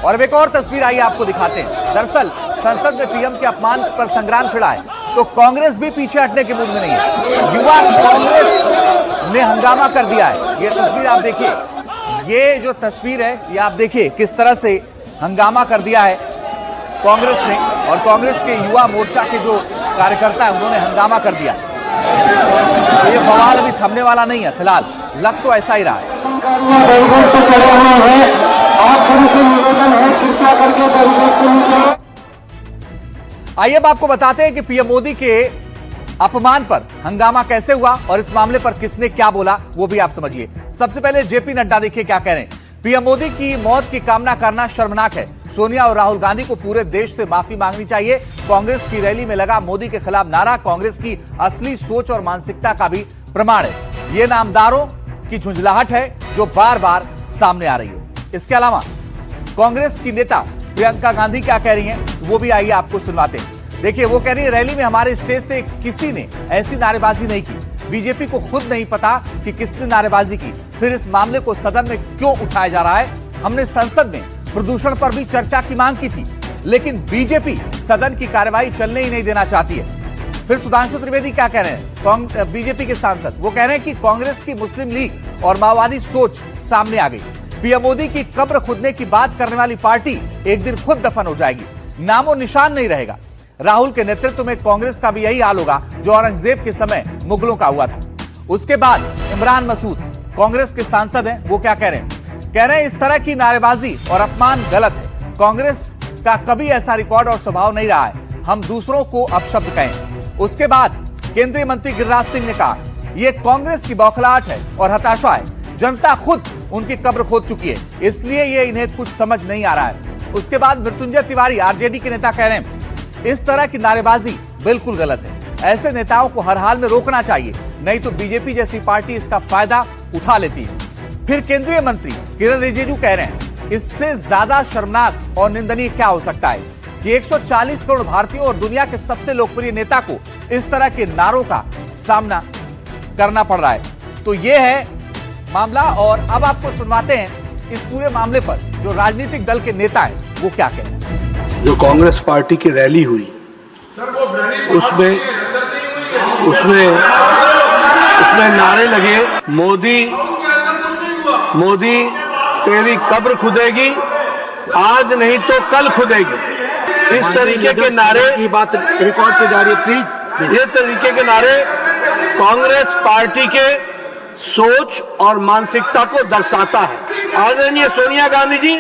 [SPEAKER 2] और अब एक और तस्वीर आई आपको दिखाते हैं। दरअसल संसद में पीएम के अपमान पर संग्राम छिड़ा है तो कांग्रेस भी पीछे हटने के मूड में नहीं है। युवा कांग्रेस ने हंगामा कर दिया है। ये तस्वीर आप देखिए, ये जो तस्वीर है ये आप देखिए किस तरह से हंगामा कर दिया है कांग्रेस ने, और कांग्रेस के युवा मोर्चा के जो कार्यकर्ता है उन्होंने हंगामा कर दिया। तो ये बवाल अभी थमने वाला नहीं है, फिलहाल लग तो ऐसा ही रहा है। आइए अब आपको बताते हैं कि पीएम मोदी के अपमान पर हंगामा कैसे हुआ और इस मामले पर किसने क्या बोला वो भी आप समझिए। सबसे पहले जेपी नड्डा देखिए क्या कह रहे हैं। पीएम मोदी की मौत की कामना करना शर्मनाक है। सोनिया और राहुल गांधी को पूरे देश से माफी मांगनी चाहिए। कांग्रेस की रैली में लगा मोदी के खिलाफ नारा कांग्रेस की असली सोच और मानसिकता का भी प्रमाण है। ये नामदारों की झुंझलाहट है जो बार बार सामने आ रही है। इसके अलावा कांग्रेस की नेता प्रियंका गांधी क्या कह रही हैं वो भी आइए आपको सुनवाते हैं। देखिए वो कह रही है रैली में हमारे स्टेज से किसी ने ऐसी नारेबाजी नहीं की, बीजेपी को खुद नहीं पता कि किसने नारेबाजी की, फिर इस मामले को सदन में क्यों उठाया जा रहा है। हमने संसद में प्रदूषण पर भी चर्चा की मांग की थी, लेकिन बीजेपी सदन की कार्यवाही चलने ही नहीं देना चाहती है। फिर सुधांशु त्रिवेदी क्या कह रहे हैं, बीजेपी के सांसद, वो कह रहे हैं कि कांग्रेस की मुस्लिम लीग और माओवादी सोच सामने आ गई। पीएम मोदी की कब्र खुदने की बात करने वाली पार्टी एक दिन खुद दफन हो जाएगी, नामो निशान नहीं रहेगा। राहुल के नेतृत्व में कांग्रेस का भी यही हाल होगा जो औरंगजेब के समय मुगलों का हुआ था। उसके बाद इमरान मसूद कांग्रेस के सांसद हैं, वो क्या कह रहे हैं, कह रहे हैं इस तरह की नारेबाजी और अपमान गलत है। कांग्रेस का कभी ऐसा रिकॉर्ड और स्वभाव नहीं रहा है, हम दूसरों को अपशब्द कहें। उसके बाद केंद्रीय मंत्री गिरिराज सिंह ने कहा यह कांग्रेस की बौखलाहट है और हताशा है, जनता खुद उनकी कब्र खोद चुकी है, इसलिए ये इन्हें कुछ समझ नहीं आ रहा है। उसके बाद मृत्युंजय तिवारी आरजेडी के नेता कह रहे हैं इस तरह की नारेबाजी बिल्कुल गलत है, ऐसे नेताओं को हर हाल में रोकना चाहिए, नहीं तो बीजेपी जैसी पार्टी इसका फायदा उठा लेती है। फिर केंद्रीय मंत्री किरण रिजिजू कह रहे हैं इससे ज्यादा शर्मनाक और निंदनीय क्या हो सकता है कि 140 करोड़ भारतीयों और दुनिया के सबसे लोकप्रिय नेता को इस तरह के नारों का सामना करना पड़ रहा है। तो यह है मामला, और अब आपको सुनवाते हैं इस पूरे मामले पर जो राजनीतिक दल के नेता हैं वो क्या कह रहे हैं।
[SPEAKER 13] जो कांग्रेस पार्टी की रैली हुई उसमें नारे लगे, मोदी तेरी कब्र खुदेगी, आज नहीं तो कल खुदेगी। इस तरीके के नारे की बात रिकॉर्ड पे जा रही है प्लीज। ये तरीके के नारे कांग्रेस पार्टी के सोच और मानसिकता को दर्शाता है। आदरणीय सोनिया गांधी जी,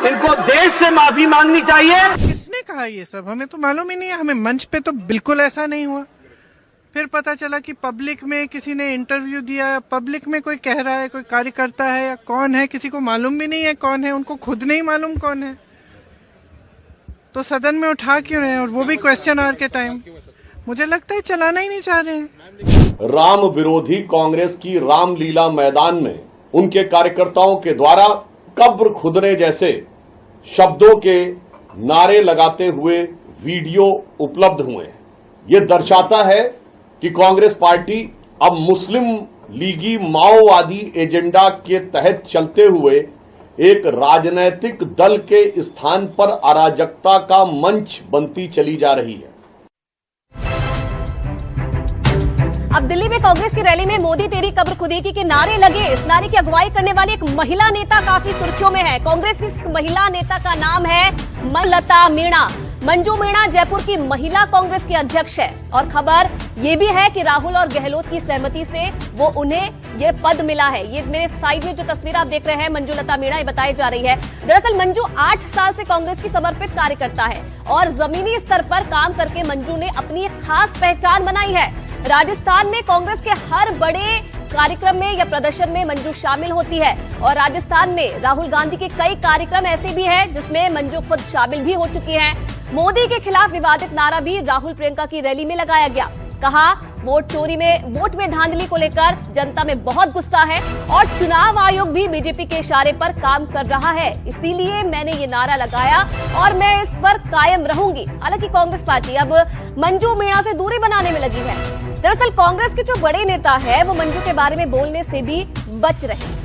[SPEAKER 13] इनको देश से माफी मांगनी चाहिए।
[SPEAKER 15] किसने कहा ये सब, हमें तो मालूम ही नहीं है। हमें मंच पे तो बिल्कुल ऐसा नहीं हुआ। फिर पता चला कि पब्लिक में किसी ने इंटरव्यू दिया, पब्लिक में कोई कह रहा है, कोई कार्यकर्ता है या कौन है, किसी को मालूम भी नहीं है कौन है, उनको खुद नहीं मालूम कौन है, तो सदन में उठा क्यों रहे हैं, और वो भी क्वेश्चन आवर के टाइम। मुझे लगता है चलाना ही नहीं चाह रहे हैं।
[SPEAKER 16] राम विरोधी कांग्रेस की रामलीला मैदान में उनके कार्यकर्ताओं के द्वारा कब्र खुदने जैसे शब्दों के नारे लगाते हुए वीडियो उपलब्ध हुए हैं। ये दर्शाता है कि कांग्रेस पार्टी अब मुस्लिम लीगी माओवादी एजेंडा के तहत चलते हुए एक राजनैतिक दल के स्थान पर अराजकता का मंच बनती चली जा रही है।
[SPEAKER 3] अब दिल्ली में कांग्रेस की रैली में मोदी तेरी कब्र खुदेगी के नारे लगे। इस नारे की अगुवाई करने वाली एक महिला नेता काफी सुर्खियों में है। कांग्रेस की इस महिला नेता का नाम है मंजुलता मीणा। मंजू मीणा जयपुर की महिला कांग्रेस की अध्यक्ष है, और खबर ये भी है कि राहुल और गहलोत की सहमति से वो उन्हें ये पद मिला है। ये मेरे साइड में जो तस्वीर आप देख रहे हैं मंजुलता मीणा, ये बताई जा रही है। दरअसल मंजू 8 साल से कांग्रेस की समर्पित कार्यकर्ता है, और जमीनी स्तर पर काम करके मंजू ने अपनी एक खास पहचान बनाई है। राजस्थान में कांग्रेस के हर बड़े कार्यक्रम में या प्रदर्शन में मंजू शामिल होती है, और राजस्थान में राहुल गांधी के कई कार्यक्रम ऐसे भी हैं जिसमें मंजू खुद शामिल भी हो चुकी हैं। मोदी के खिलाफ विवादित नारा भी राहुल प्रियंका की रैली में लगाया गया। कहा वोट में धांधली को लेकर जनता में बहुत गुस्सा है, और चुनाव आयोग भी बीजेपी के इशारे पर काम कर रहा है, इसीलिए मैंने ये नारा लगाया और मैं इस पर कायम रहूंगी। हालांकि कांग्रेस पार्टी अब मंजू मीणा से दूरी बनाने में लगी है। दरअसल कांग्रेस के जो बड़े नेता है वो मंजू के बारे में बोलने से भी बच रहे हैं।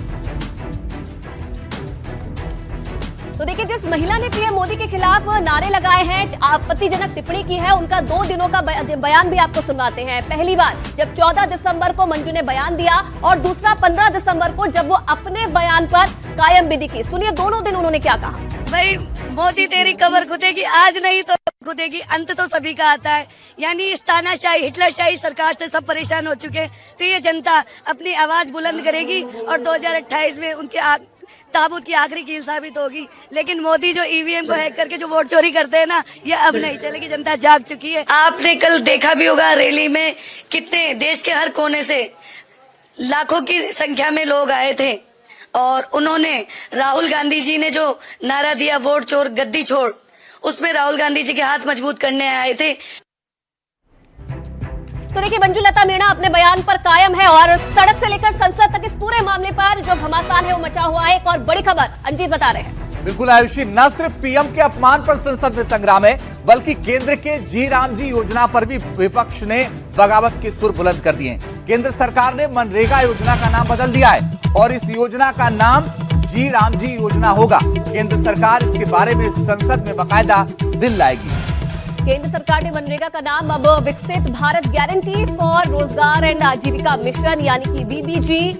[SPEAKER 3] तो देखिए, जिस महिला ने पीएम मोदी के खिलाफ नारे लगाए हैं, आपत्तिजनक टिप्पणी की है, उनका 2 दिनों का बयान भी आपको सुनाते हैं। पहली बार जब 14 दिसंबर को मंजू ने बयान दिया, और दूसरा 15 दिसंबर को जब वो अपने बयान पर कायम भी दिखी। सुनिए दोनों दिन उन्होंने क्या कहा।
[SPEAKER 12] भाई मोदी तेरी कब्र खुदेगी, आज नहीं तो खुदेगी, अंत तो सभी का आता है। यानी इस तानाशाही हिटलरशाही सरकार से सब परेशान हो चुके हैं, तो ये जनता अपनी आवाज बुलंद करेगी और 2028 में उनके ताबूत की आखिरी कील साबित होगी। लेकिन मोदी जो ईवीएम को हैक करके जो वोट चोरी करते हैं ना, ये अब नहीं चलेगी, जनता जाग चुकी है। आपने कल देखा भी होगा रैली में कितने देश के हर कोने से लाखों की संख्या में लोग आए थे, और उन्होंने राहुल गांधी जी ने जो नारा दिया वोट चोर गद्दी छोड़, उसमें राहुल गांधी जी के हाथ मजबूत करने आए थे।
[SPEAKER 3] तो देखिए, मंजू लता मीणा अपने बयान पर कायम है और सड़क से लेकर संसद तक इस पूरे मामले पर जो घमासान है वो मचा हुआ है। एक और बड़ी खबर अंजीत बता रहे हैं।
[SPEAKER 2] बिल्कुल आयुषी, न सिर्फ पीएम के अपमान पर संसद में संग्राम है, बल्कि केंद्र के जी राम जी योजना पर भी विपक्ष ने बगावत के सुर बुलंद कर दिए हैं। केंद्र सरकार ने मनरेगा योजना का नाम बदल दिया है और इस योजना का नाम जी राम जी योजना होगा। केंद्र सरकार इसके बारे में संसद में बाकायदा बिल लाएगी।
[SPEAKER 3] केंद्र सरकार ने मनरेगा का नाम अब विकसित भारत गारंटी फॉर रोजगार एंड आजीविका मिशन यानी कि बीबीजी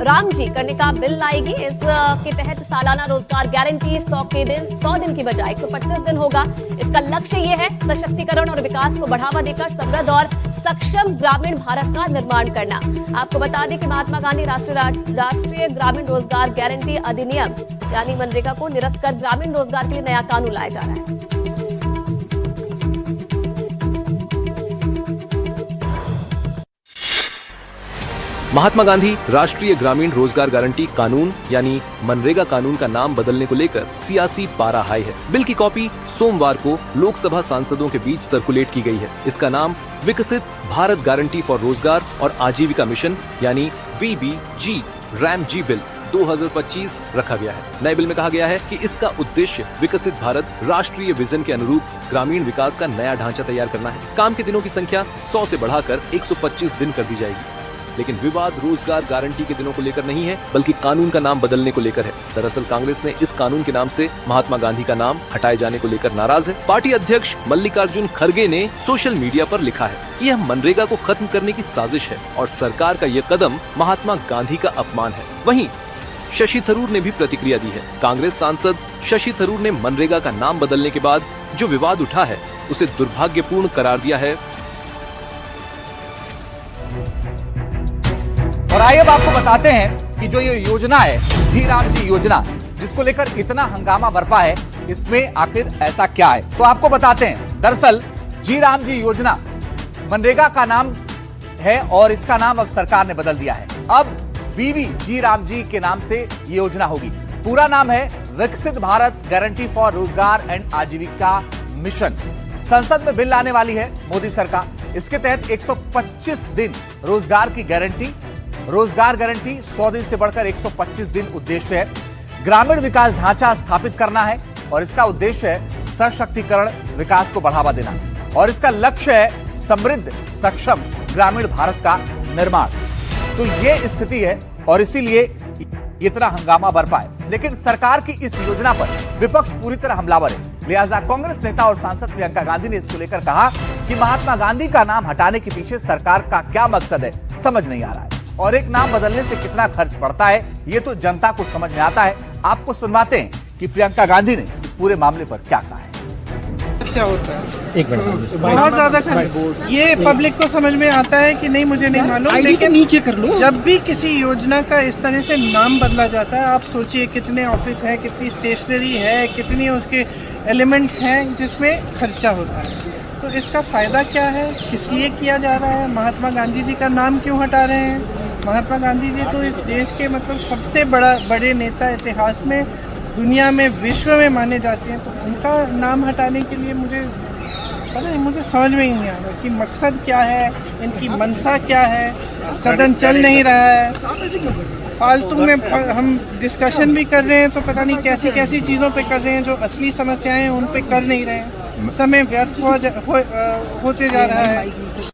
[SPEAKER 3] राम जी करने का बिल लाएगी। इसके तहत सालाना रोजगार गारंटी 100 दिन की बजाय 125 दिन होगा। इसका लक्ष्य ये है सशक्तिकरण और विकास को बढ़ावा देकर समृद्ध और सक्षम ग्रामीण भारत का निर्माण करना। आपको बता दें कि महात्मा गांधी राष्ट्रीय ग्रामीण रोजगार गारंटी अधिनियम यानी मनरेगा को निरस्त कर ग्रामीण रोजगार के लिए नया कानून लाया जा रहा है।
[SPEAKER 11] महात्मा गांधी राष्ट्रीय ग्रामीण रोजगार गारंटी कानून यानी मनरेगा कानून का नाम बदलने को लेकर सियासी पारा हाई है। बिल की कॉपी सोमवार को लोकसभा सांसदों के बीच सर्कुलेट की गई है। इसका नाम विकसित भारत गारंटी फॉर रोजगार और आजीविका मिशन यानी VBG RAM G बिल 2025 रखा गया है। नए बिल में कहा गया है कि इसका उद्देश्य विकसित भारत राष्ट्रीय विजन के अनुरूप ग्रामीण विकास का नया ढांचा तैयार करना है। काम के दिनों की संख्या 100 से बढ़ाकर 125 दिन कर दी जाएगी। लेकिन विवाद रोजगार गारंटी के दिनों को लेकर नहीं है, बल्कि कानून का नाम बदलने को लेकर है। दरअसल कांग्रेस ने इस कानून के नाम से महात्मा गांधी का नाम हटाए जाने को लेकर नाराज है। पार्टी अध्यक्ष मल्लिकार्जुन खड़गे ने सोशल मीडिया पर लिखा है कि यह मनरेगा को खत्म करने की साजिश है और सरकार का यह कदम महात्मा गांधी का अपमान है। वहीं शशि थरूर ने भी प्रतिक्रिया दी है। कांग्रेस सांसद शशि थरूर ने मनरेगा का नाम बदलने के बाद जो विवाद उठा है उसे दुर्भाग्यपूर्ण करार दिया है।
[SPEAKER 2] और आइए अब आपको बताते हैं कि जो ये योजना है जी राम जी योजना, जिसको लेकर इतना हंगामा बरपा है, इसमें आखिर ऐसा क्या है, तो आपको बताते हैं। दरअसल जी राम जी योजना मनरेगा का नाम है और इसका नाम अब सरकार ने बदल दिया है। अब BBG राम जी के नाम से ये योजना होगी। पूरा नाम है विकसित भारत गारंटी फॉर रोजगार एंड आजीविका मिशन। संसद में बिल लाने वाली है मोदी सरकार। इसके तहत 125 दिन रोजगार की गारंटी, रोजगार गारंटी 100 दिन से बढ़कर 125 दिन उद्देश्य है। ग्रामीण विकास ढांचा स्थापित करना है और इसका उद्देश्य है सशक्तिकरण, विकास को बढ़ावा देना और इसका लक्ष्य है समृद्ध सक्षम ग्रामीण भारत का निर्माण। तो ये स्थिति है और इसीलिए इतना हंगामा बरपा है। लेकिन सरकार की इस योजना पर विपक्ष पूरी तरह हमलावर है। लिहाजा कांग्रेस नेता और सांसद प्रियंका गांधी ने इसको लेकर कहा कि महात्मा गांधी का नाम हटाने के पीछे सरकार का क्या मकसद है, समझ नहीं आ रहा है। और एक नाम बदलने से कितना खर्च पड़ता है ये तो जनता को समझ में आता है। आपको सुनवाते हैं कि प्रियंका गांधी ने इस पूरे मामले पर क्या कहा है।
[SPEAKER 15] खर्चा होता है, एक मिनट, बहुत ज्यादा खर्च, ये पब्लिक को समझ में आता है कि नहीं, मुझे नहीं मालूम। लेकिन नीचे कर लो, जब भी किसी योजना का इस तरह से नाम बदला जाता है, आप सोचिए कितने ऑफिस है, कितनी स्टेशनरी है, कितनी उसके एलिमेंट्स हैं जिसमें खर्चा होता है। तो इसका फायदा क्या है, किस लिए किया जा रहा है, महात्मा गांधी जी का नाम क्यों हटा रहे हैं? महात्मा गांधी जी तो इस देश के मतलब सबसे बड़े नेता इतिहास में, दुनिया में, विश्व में माने जाते हैं। तो उनका नाम हटाने के लिए मुझे समझ में ही नहीं आ रहा कि मकसद क्या है, इनकी मंशा क्या है। सदन चल नहीं रहा है, फालतू में हम डिस्कशन भी कर रहे हैं तो पता नहीं कैसी कैसी चीज़ों पे कर रहे हैं, जो असली समस्याएं हैं उन पे कर नहीं रहे हैं। समय व्यर्थ होते जा रहा है।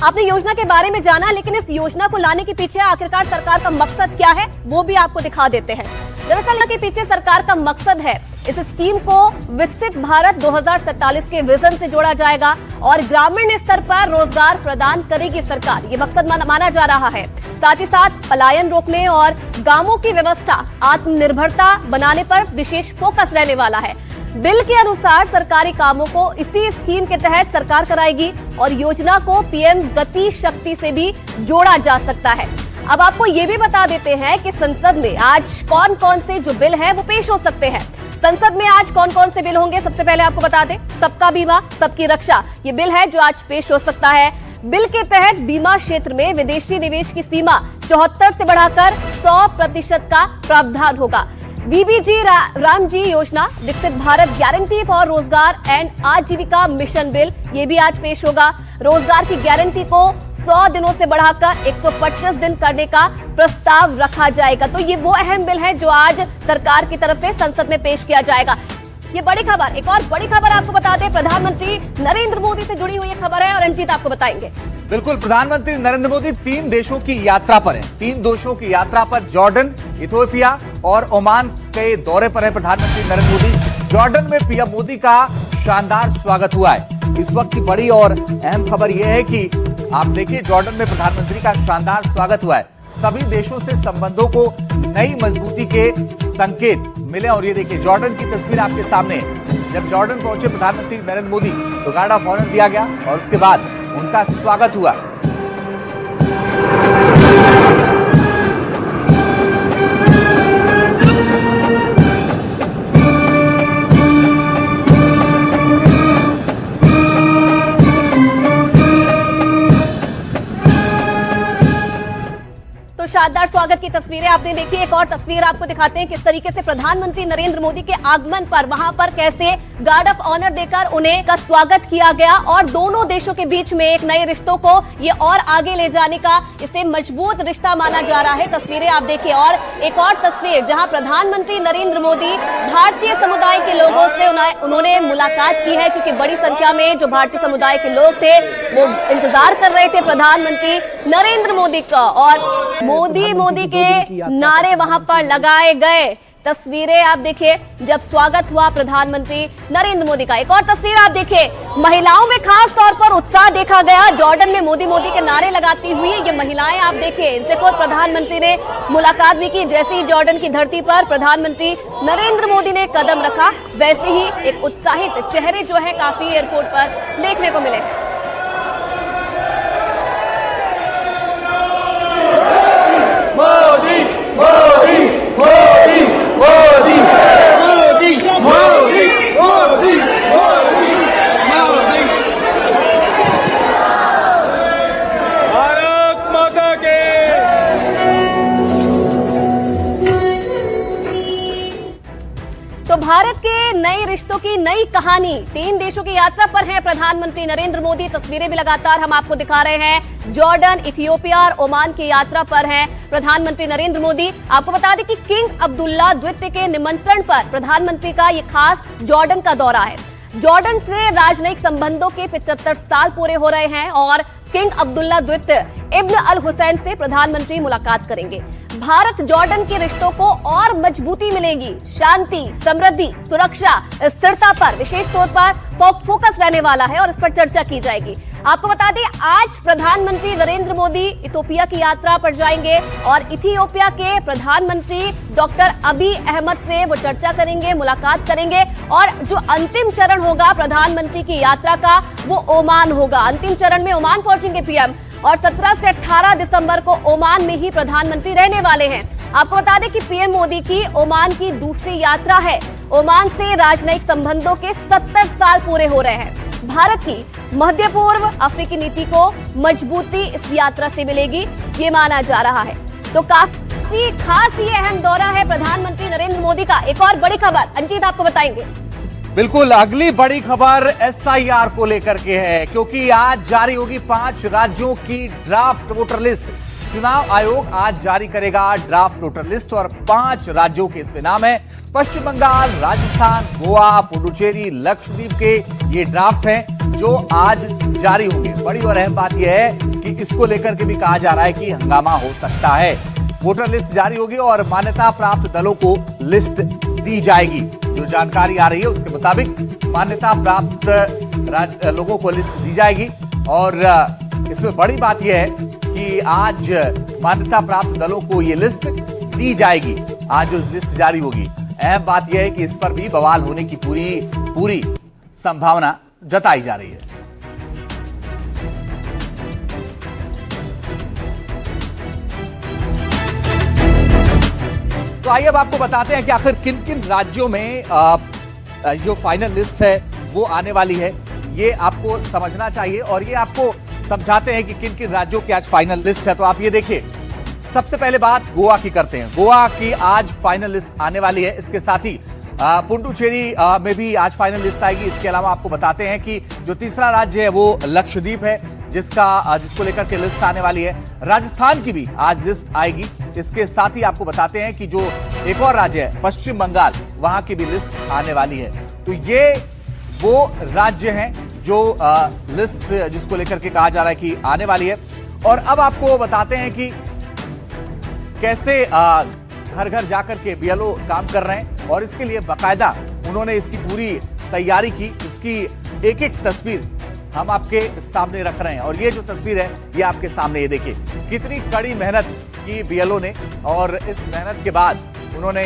[SPEAKER 3] आपने योजना के बारे में जाना, लेकिन इस योजना को लाने के पीछे आखिरकार सरकार का मकसद क्या है वो भी आपको दिखा देते हैं। दरअसल के पीछे सरकार का मकसद है इस स्कीम को विकसित भारत 2047 के विजन से जोड़ा जाएगा और ग्रामीण स्तर पर रोजगार प्रदान करेगी सरकार, ये मकसद माना जा रहा है। साथ ही साथ पलायन रोकने और गांवों की व्यवस्था आत्मनिर्भरता बनाने पर विशेष फोकस रहने वाला है। बिल के अनुसार सरकारी कामों को इसी स्कीम के तहत सरकार कराएगी और योजना को PM गति शक्ति से भी जोड़ा जा सकता है। अब आपको ये भी बता देते हैं कि संसद में आज कौन कौन से जो बिल है वो पेश हो सकते हैं। संसद में आज कौन कौन से बिल होंगे, सबसे पहले आपको बता दें, सबका बीमा सबकी रक्षा, ये बिल है जो आज पेश हो सकता है। बिल के तहत बीमा क्षेत्र में विदेशी निवेश की सीमा 74 से बढ़ाकर 100% का प्रावधान होगा। वीबीजी रामजी योजना, विकसित भारत गारंटी फॉर रोजगार एंड आजीविका मिशन बिल, ये भी आज पेश होगा। रोजगार की गारंटी को 100 दिनों से बढ़ाकर 125 दिन करने का प्रस्ताव रखा जाएगा। तो ये वो अहम बिल है जो आज सरकार की तरफ से संसद में पेश किया जाएगा। ये बड़ी खबर, एक और बड़ी खबर आपको बता दें, प्रधानमंत्री नरेंद्र मोदी से जुड़ी हुई ये खबर है और रंजीत आपको बताएंगे।
[SPEAKER 2] बिल्कुल, प्रधानमंत्री नरेंद्र मोदी 3 देशों की यात्रा पर हैं। 3 देशों की यात्रा पर जॉर्डन, इथियोपिया और ओमान के दौरे पर है प्रधानमंत्री नरेंद्र मोदी। जॉर्डन में पीएम मोदी का शानदार स्वागत हुआ है। इस वक्त की बड़ी और अहम खबर यह है कि आप देखिए, जॉर्डन में प्रधानमंत्री का शानदार स्वागत हुआ है। सभी देशों से संबंधों को नई मजबूती के संकेत मिले और ये देखिए जॉर्डन की तस्वीर आपके सामने है। जब जॉर्डन पहुंचे प्रधानमंत्री नरेंद्र मोदी तो गार्ड ऑफ ऑनर दिया गया और उसके बाद उनका स्वागत हुआ।
[SPEAKER 3] तो शानदार स्वागत की तस्वीरें आपने देखी। एक और तस्वीर आपको दिखाते हैं किस तरीके से प्रधानमंत्री नरेंद्र मोदी के आगमन पर वहां पर कैसे गार्ड ऑफ ऑनर देकर उन्हें का स्वागत किया गया और दोनों देशों के बीच में एक नए रिश्तों को ये और आगे ले जाने का इसे मजबूत रिश्ता माना जा रहा है। तस्वीरें आप देखिए और एक और तस्वीर जहां प्रधानमंत्री नरेंद्र मोदी भारतीय समुदाय के लोगों से उन्होंने मुलाकात की है, क्योंकि बड़ी संख्या में जो भारतीय समुदाय के लोग थे वो इंतजार कर रहे थे प्रधानमंत्री नरेंद्र मोदी का और मोदी के नारे वहां पर लगाए गए। तस्वीरें आप देखिए जब स्वागत हुआ प्रधानमंत्री नरेंद्र मोदी का। एक और तस्वीर आप देखिए, महिलाओं में खास तौर पर उत्साह देखा गया। जॉर्डन में मोदी के नारे लगाती हुई ये महिलाएं आप देखिए, इनसे खुद प्रधानमंत्री ने मुलाकात भी की। जैसे ही जॉर्डन की धरती पर प्रधानमंत्री नरेंद्र मोदी ने कदम रखा, वैसे ही एक उत्साहित चेहरे जो है काफी एयरपोर्ट पर देखने को मिले।
[SPEAKER 12] मोदी मोदी मोदी मोदी मोदी मोदी मोदी मोदी मोदी
[SPEAKER 13] भारत माता के।
[SPEAKER 3] तो भारत के नए रिश्तों की नई कहानी, 3 देशों की यात्रा पर है प्रधानमंत्री नरेंद्र मोदी। तस्वीरें भी लगातार हम आपको दिखा रहे हैं। जॉर्डन, इथियोपिया और ओमान की यात्रा पर हैं प्रधानमंत्री नरेंद्र मोदी। आपको बता दें कि किंग अब्दुल्ला द्वितीय के निमंत्रण पर प्रधानमंत्री का ये खास जॉर्डन का दौरा है। जॉर्डन से राजनयिक संबंधों के 75 साल पूरे हो रहे हैं और किंग अब्दुल्ला द्वितीय इब्न अल हुसैन से प्रधानमंत्री मुलाकात करेंगे। भारत जॉर्डन के रिश्तों को और मजबूती मिलेगी। शांति, समृद्धि, सुरक्षा, स्थिरता पर विशेष तौर पर फोकस रहने वाला है और इस पर चर्चा की जाएगी। आपको बता दें आज प्रधानमंत्री नरेंद्र मोदी इथियोपिया की यात्रा पर जाएंगे और इथियोपिया के प्रधानमंत्री डॉक्टर अबी अहमद से वो चर्चा करेंगे, मुलाकात करेंगे और जो अंतिम चरण होगा प्रधानमंत्री की यात्रा का वो ओमान होगा। अंतिम चरण में ओमान पहुंचेंगे पीएम और 17 से 18 दिसंबर को ओमान में ही प्रधानमंत्री रहने वाले हैं। आपको बता दें कि पीएम मोदी की ओमान की दूसरी यात्रा है। ओमान से राजनयिक संबंधों के 70 साल पूरे हो रहे हैं। भारत की मध्य पूर्व अफ्रीकी नीति को मजबूती इस यात्रा से मिलेगी, ये माना जा रहा है। तो काफी खास ये अहम दौरा है प्रधानमंत्री नरेंद्र मोदी का। एक और बड़ी खबर अंकित आपको बताएंगे।
[SPEAKER 2] बिल्कुल, अगली बड़ी खबर एसआईआर को लेकर के है, क्योंकि आज जारी होगी 5 राज्यों की ड्राफ्ट वोटर लिस्ट। चुनाव आयोग आज जारी करेगा ड्राफ्ट वोटर लिस्ट और 5 राज्यों के इसमें नाम है। पश्चिम बंगाल, राजस्थान, गोवा, पुडुचेरी, लक्षद्वीप के ये ड्राफ्ट हैं जो आज जारी होंगे। बड़ी और अहम बात यह है कि इसको लेकर के भी कहा जा रहा है कि हंगामा हो सकता है। वोटर लिस्ट जारी होगी और मान्यता प्राप्त दलों को लिस्ट दी जाएगी। जो जानकारी आ रही है उसके मुताबिक मान्यता प्राप्त लोगों को लिस्ट दी जाएगी और इसमें बड़ी बात यह है कि आज मान्यता प्राप्त दलों को ये लिस्ट दी जाएगी। आज जो लिस्ट जारी होगी, अहम बात यह है कि इस पर भी बवाल होने की पूरी संभावना जताई जा रही है। तो आइए अब आपको बताते हैं कि आखिर किन किन राज्यों में जो फाइनल लिस्ट है वो आने वाली है। ये आपको समझना चाहिए और ये आपको समझाते हैं कि किन किन राज्यों की आज फाइनल लिस्ट है। तो आप ये देखिए, सबसे पहले बात गोवा की करते हैं। गोवा की आज फाइनल लिस्ट आने वाली है। इसके साथ ही पुडुचेरी में भी आज फाइनल लिस्ट आएगी। इसके अलावा आपको बताते हैं कि जो तीसरा राज्य है वो लक्षद्वीप है, जिसको लेकर के लिस्ट आने वाली है। राजस्थान की भी आज लिस्ट आएगी। इसके साथ ही आपको बताते हैं कि जो एक और राज्य है पश्चिम बंगाल, वहां की भी लिस्ट आने वाली है। तो ये वो राज्य हैं जो लिस्ट जिसको लेकर के कहा जा रहा है कि आने वाली है। और अब आपको बताते हैं कि कैसे घर घर जाकर के बीएलओ काम कर रहे हैं और इसके लिए बाकायदा उन्होंने इसकी पूरी तैयारी की। उसकी एक एक तस्वीर हम आपके सामने रख रहे हैं और ये जो तस्वीर है ये आपके सामने, ये देखिए कितनी कड़ी मेहनत की बीएलओ ने और इस मेहनत के बाद उन्होंने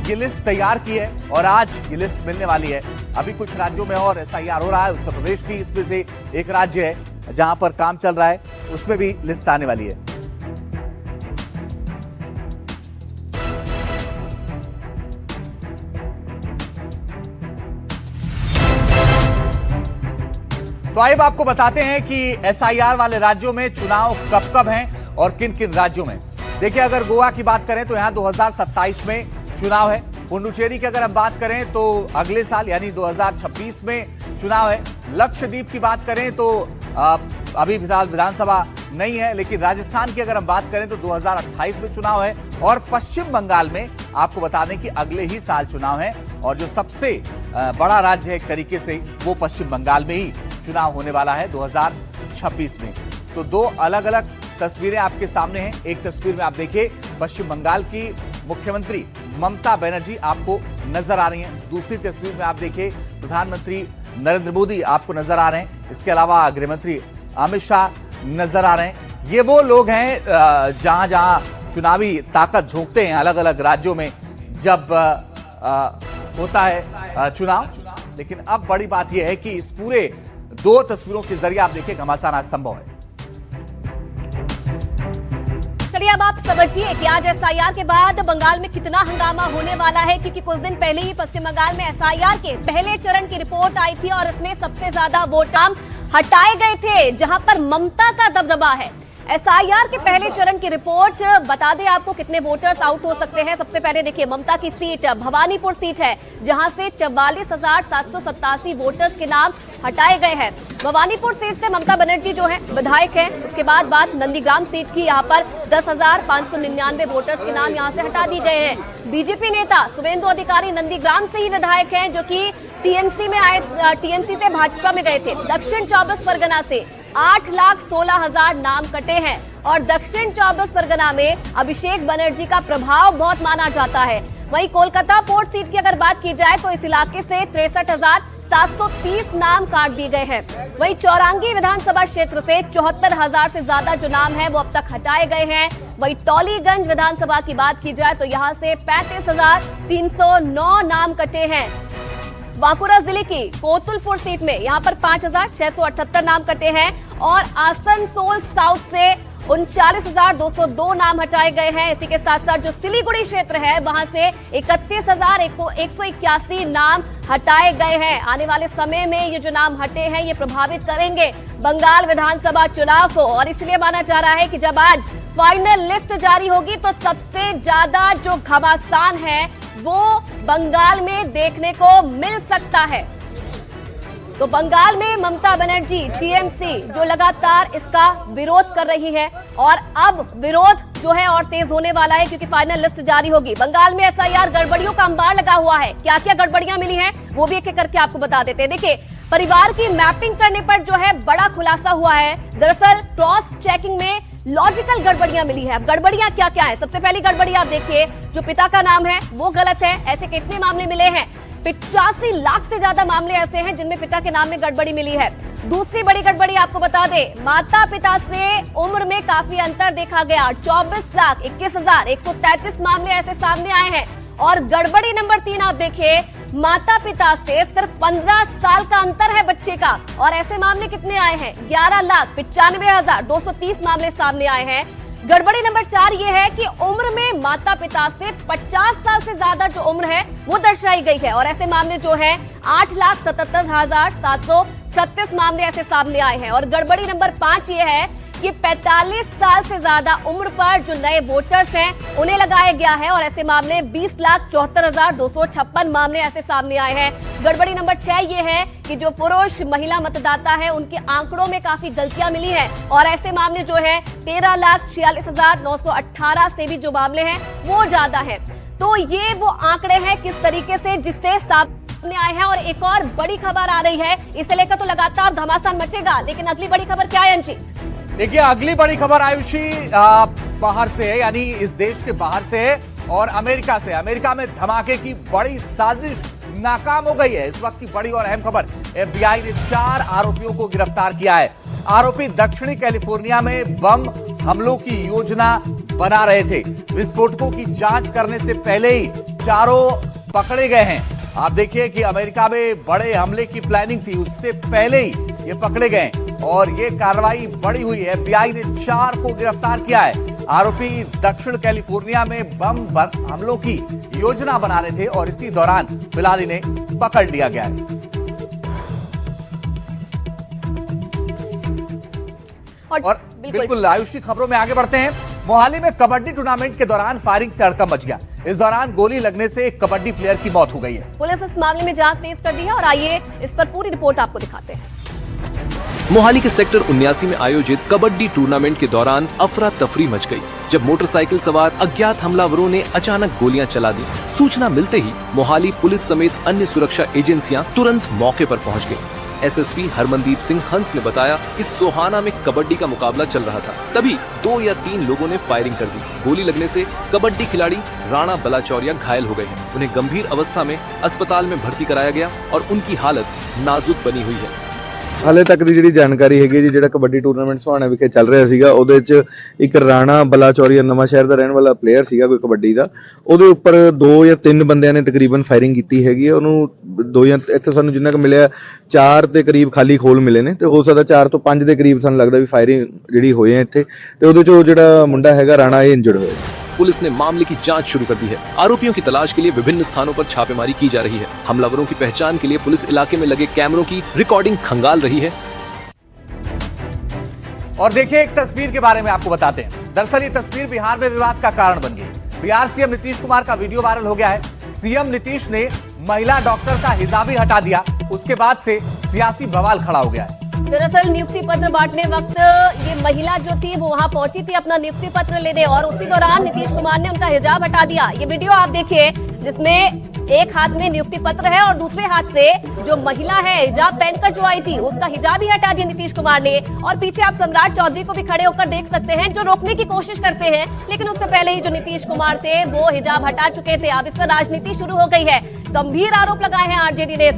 [SPEAKER 2] ये लिस्ट तैयार की है और आज ये लिस्ट मिलने वाली है। अभी कुछ राज्यों में और एसआईआर हो रहा है। उत्तर प्रदेश भी इसमें से एक राज्य है जहां पर काम चल रहा है, उसमें भी लिस्ट आने वाली है। तो आइए आपको बताते हैं कि एसआईआर वाले राज्यों में चुनाव कब कब हैं और किन किन राज्यों में। देखिए, अगर गोवा की बात करें तो यहां 2027 में चुनाव है। पुडुचेरी की अगर हम बात करें तो अगले साल यानी 2026 में चुनाव है। लक्षद्वीप की बात करें तो अभी फिलहाल विधानसभा नहीं है, लेकिन राजस्थान की अगर हम बात करें तो 2028 में चुनाव है। और पश्चिम बंगाल में आपको बता दें कि अगले ही साल चुनाव है और जो सबसे बड़ा राज्य है एक तरीके से वो पश्चिम बंगाल में ही चुनाव होने वाला है 2026 में। तो दो अलग अलग तस्वीरें आपके सामने हैं। एक तस्वीर में आप देखिए पश्चिम बंगाल की मुख्यमंत्री ममता बनर्जी आपको नजर आ रही हैं। दूसरी तस्वीर में आप देखिए प्रधानमंत्री नरेंद्र मोदी आपको नजर आ रहे हैं। इसके अलावा गृहमंत्री अमित शाह नजर आ रहे हैं। ये वो लोग हैं जहां जहां चुनावी ताकत झोंकते हैं अलग अलग राज्यों में जब होता है चुनाव। लेकिन अब बड़ी बात यह है कि इस पूरे दो तस्वीरों के जरिए आप देखिए घमासान आज संभव है।
[SPEAKER 3] चलिए अब आप समझिए कि आज एसआईआर के बाद बंगाल में कितना हंगामा होने वाला है, क्योंकि कुछ दिन पहले ही पश्चिम बंगाल में एसआईआर के पहले चरण की रिपोर्ट आई थी और इसमें सबसे ज्यादा वोट हटाए गए थे जहां पर ममता का दबदबा है। एसआईआर के पहले चरण की रिपोर्ट बता दें आपको कितने वोटर्स आउट हो सकते हैं। सबसे पहले देखिए ममता की सीट भवानीपुर सीट है जहां से 44,787 वोटर्स के नाम हटाए गए हैं। भवानीपुर सीट से ममता बनर्जी जो है विधायक है। उसके बाद बात नंदीग्राम सीट की, यहाँ पर 10,599 वोटर्स के नाम यहाँ से हटा दिए गए हैं। बीजेपी नेता शुभेंदु अधिकारी नंदीग्राम से ही विधायक हैं जो कि टीएमसी में आए, टीएमसी से भाजपा में गए थे। दक्षिण 24 परगना से 8,16,000 नाम कटे हैं और दक्षिण 24 परगना में अभिषेक बनर्जी का प्रभाव बहुत माना जाता है। वहीं कोलकाता पोर्ट सीट की अगर बात की जाए तो इस इलाके से 63,730 नाम काट दिए गए हैं। वहीं चौरंगी विधानसभा क्षेत्र से 74,000 से ज्यादा जो नाम है वो अब तक हटाए गए हैं। वहीं टॉलीगंज विधानसभा की बात की जाए तो यहाँ से 35,309 नाम कटे हैं। बांकुरा जिले की कोतुलपुर सीट में यहाँ पर 5,678 नाम कटे हैं और आसनसोल साउथ से 39,202 नाम हटाए गए हैं। इसी के साथ साथ जो सिलीगुड़ी क्षेत्र है वहां से 31,181 नाम हटाए गए हैं। आने वाले समय में ये जो नाम हटे हैं ये प्रभावित करेंगे बंगाल विधानसभा चुनाव को और इसलिए माना जा रहा है कि जब आज फाइनल लिस्ट जारी होगी तो सबसे ज्यादा जो घमासान है वो बंगाल में देखने को मिल सकता है। तो बंगाल में ममता बनर्जी टीएमसी जो लगातार इसका विरोध कर रही है और अब विरोध जो है और तेज होने वाला है क्योंकि फाइनल लिस्ट जारी होगी। बंगाल में एसआईआर गड़बड़ियों का अंबार लगा हुआ है। क्या क्या गड़बड़ियां मिली हैं वो भी एक एक करके आपको बता देते हैं। देखिए, परिवार की मैपिंग करने पर जो है बड़ा खुलासा हुआ है। दरअसल क्रॉस चेकिंग में लॉजिकल गड़बड़ियां मिली है। अब गड़बड़ियां क्या क्या है? सबसे पहली गड़बड़ी आप देखिए, जो पिता का नाम है वो गलत है। ऐसे कितने मामले मिले हैं? 85 लाख से ज्यादा मामले ऐसे हैं जिनमें पिता के नाम में गड़बड़ी मिली है। दूसरी बड़ी गड़बड़ी आपको बता दें, माता पिता से उम्र में काफी अंतर देखा गया। 24,21,133 मामले ऐसे सामने आए हैं। और गड़बड़ी नंबर 3 आप देखिए, माता पिता से सिर्फ 15 साल का अंतर है बच्चे का और ऐसे मामले कितने आए हैं? 11,95,230 मामले सामने आए हैं। गड़बड़ी नंबर 4 ये है कि उम्र में माता पिता से 50 साल से ज्यादा जो उम्र है वो दर्शाई गई है और ऐसे मामले जो है 8,77,736 मामले ऐसे सामने आए हैं। और गड़बड़ी नंबर 5 ये है कि 45 साल से ज्यादा उम्र पर जो नए वोटर्स हैं उन्हें लगाया गया है और ऐसे मामले 20,74,256 मामले ऐसे सामने आए हैं। गड़बड़ी नंबर 6 ये है कि जो पुरुष महिला मतदाता है उनके आंकड़ों में काफी गलतियां मिली हैं और ऐसे मामले जो है 13,46,918 से भी जो मामले हैं वो ज्यादा है। तो ये वो आंकड़े हैं किस तरीके से जिससे सामने आए हैं। और एक और बड़ी खबर आ रही है, इसे लेकर तो लगातार घमासान मचेगा, लेकिन अगली बड़ी खबर क्या है अंशी?
[SPEAKER 2] देखिए अगली बड़ी खबर आयुषी बाहर से है, यानी इस देश के बाहर से है और अमेरिका से। अमेरिका में धमाके की बड़ी साजिश नाकाम हो गई है। इस वक्त की बड़ी और अहम खबर, FBI ने 4 आरोपियों को गिरफ्तार किया है। आरोपी दक्षिणी कैलिफोर्निया में बम हमलों की योजना बना रहे थे। विस्फोटकों की जांच करने से पहले ही चारों पकड़े गए हैं। आप देखिए कि अमेरिका में बड़े हमले की प्लानिंग थी, उससे पहले ही ये पकड़े गए और ये कार्रवाई बड़ी हुई है। FBI ने 4 को गिरफ्तार किया है। आरोपी दक्षिण कैलिफोर्निया में बम हमलों की योजना बना रहे थे और इसी दौरान फिलहाल इन्हें पकड़ लिया गया है। और बिल्कुल आयुषी खबरों में आगे बढ़ते हैं। मोहाली में कबड्डी टूर्नामेंट के दौरान फायरिंग से हड़कंप मच गया। इस दौरान गोली लगने से एक कबड्डी प्लेयर की मौत हो गई है।
[SPEAKER 3] पुलिस इस मामले में जांच तेज कर दी है और आइए इस पर पूरी रिपोर्ट आपको दिखाते हैं।
[SPEAKER 11] मोहाली के सेक्टर 79 में आयोजित कबड्डी टूर्नामेंट के दौरान अफरा तफरी मच गई जब मोटरसाइकिल सवार अज्ञात हमलावरों ने अचानक गोलियां चला दी। सूचना मिलते ही मोहाली पुलिस समेत अन्य सुरक्षा एजेंसियां तुरंत मौके पर पहुंच गईं। SSP हरमनदीप सिंह हंस ने बताया कि सोहाना में कबड्डी का मुकाबला चल रहा था, तभी 2 या 3 लोगों ने फायरिंग कर दी। गोली लगने से कबड्डी खिलाड़ी राणा बलाचौरिया घायल हो गए हैं। उन्हें गंभीर अवस्था में अस्पताल में भर्ती कराया गया और उनकी हालत नाजुक बनी हुई है।
[SPEAKER 17] ਹਾਲੇ ਤੱਕ ਦੀ ਜਿਹੜੀ ਜਾਣਕਾਰੀ ਹੈਗੀ ਜੀ, ਜਿਹੜਾ ਕਬੱਡੀ ਟੂਰਨਾਮੈਂਟ ਸੁਹਾਣਾ ਵਿਖੇ ਚੱਲ ਰਿਹਾ ਸੀਗਾ, ਉਹਦੇ 'ਚ ਇੱਕ ਰਾਣਾ ਬਲਾਚੌਰੀਆ ਨਵਾਂ ਸ਼ਹਿਰ ਦਾ ਰਹਿਣ ਵਾਲਾ ਪਲੇਅਰ ਸੀਗਾ ਕੋਈ ਕਬੱਡੀ ਦਾ। ਉਹਦੇ ਉੱਪਰ 2 ਜਾਂ 3 ਬੰਦਿਆਂ ਨੇ ਤਕਰੀਬਨ ਫਾਇਰਿੰਗ ਕੀਤੀ ਹੈਗੀ ਹੈ। ਉਹਨੂੰ 2 ਜਾਂ ਇੱਥੇ ਸਾਨੂੰ ਜਿੰਨਾ ਕੁ ਮਿਲਿਆ 4 ਦੇ ਕਰੀਬ ਖਾਲੀ ਖੋਲ ਮਿਲੇ ਨੇ ਤੇ ਹੋ ਸਕਦਾ 4 ਤੋਂ 5 ਦੇ ਕਰੀਬ ਸਾਨੂੰ ਲੱਗਦਾ ਵੀ ਫਾਇਰਿੰਗ ਜਿਹੜੀ ਹੋਈ ਹੈ ਇੱਥੇ ਤੇ ਉਹਦੇ 'ਚੋਂ ਜਿਹੜਾ ਮੁੰਡਾ ਹੈਗਾ ਰਾਣਾ ਇਹ ਇੰਜਰਡ ਹੋਇਆ।
[SPEAKER 11] पुलिस ने मामले की जांच शुरू कर दी है। आरोपियों की तलाश के लिए विभिन्न स्थानों पर छापेमारी की जा रही है। हमलावरों की पहचान के लिए पुलिस इलाके में लगे कैमरों की रिकॉर्डिंग खंगाल रही है।
[SPEAKER 2] और देखिए एक तस्वीर के बारे में आपको बताते हैं। दरअसल ये तस्वीर बिहार में विवाद का कारण बन गई। बिहार सीएम नीतीश कुमार का वीडियो वायरल हो गया है। सीएम नीतीश ने महिला डॉक्टर का हिजाब ही हटा दिया, उसके बाद से सियासी बवाल खड़ा हो गया है।
[SPEAKER 3] दरअसल नियुक्ति पत्र बांटने वक्त ये महिला जो थी वो वहां पहुंची थी अपना नियुक्ति पत्र लेने और उसी दौरान नीतीश कुमार ने उनका हिजाब हटा दिया। ये वीडियो आप देखिए जिसमें एक हाथ में नियुक्ति पत्र है और दूसरे हाथ से जो महिला है हिजाब पहनकर जो आई थी उसका हिजाब ही हटा दिया नीतीश कुमार ने। और पीछे आप सम्राट चौधरी को भी खड़े होकर देख सकते हैं जो रोकने की कोशिश करते हैं, लेकिन उससे पहले ही जो नीतीश कुमार थे वो हिजाब हटा चुके थे। अब इस पर राजनीति शुरू हो गई है। गंभीर आरोप लगाए हैं आरजेडी ने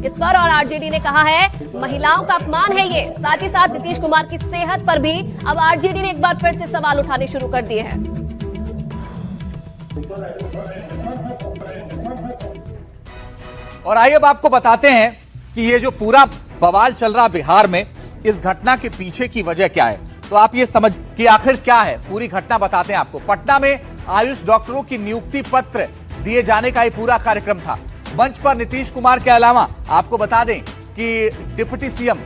[SPEAKER 3] इस पर और आरजेडी ने कहा है महिलाओं का अपमान है ये। साथ ही साथ नीतीश कुमार की सेहत पर भी अब आरजेडी ने एक बार फिर से सवाल उठाने शुरू कर दिए हैं।
[SPEAKER 2] और आइए अब आपको बताते हैं कि ये जो पूरा बवाल चल रहा बिहार में, इस घटना के पीछे की वजह क्या है। तो आप ये समझ कि आखिर क्या है, पूरी घटना बताते हैं आपको। पटना में आयुष डॉक्टरों की नियुक्ति पत्र दिए जाने का ये पूरा कार्यक्रम था। मंच पर नीतीश कुमार के अलावा आपको बता दें कि डिप्टी सीएम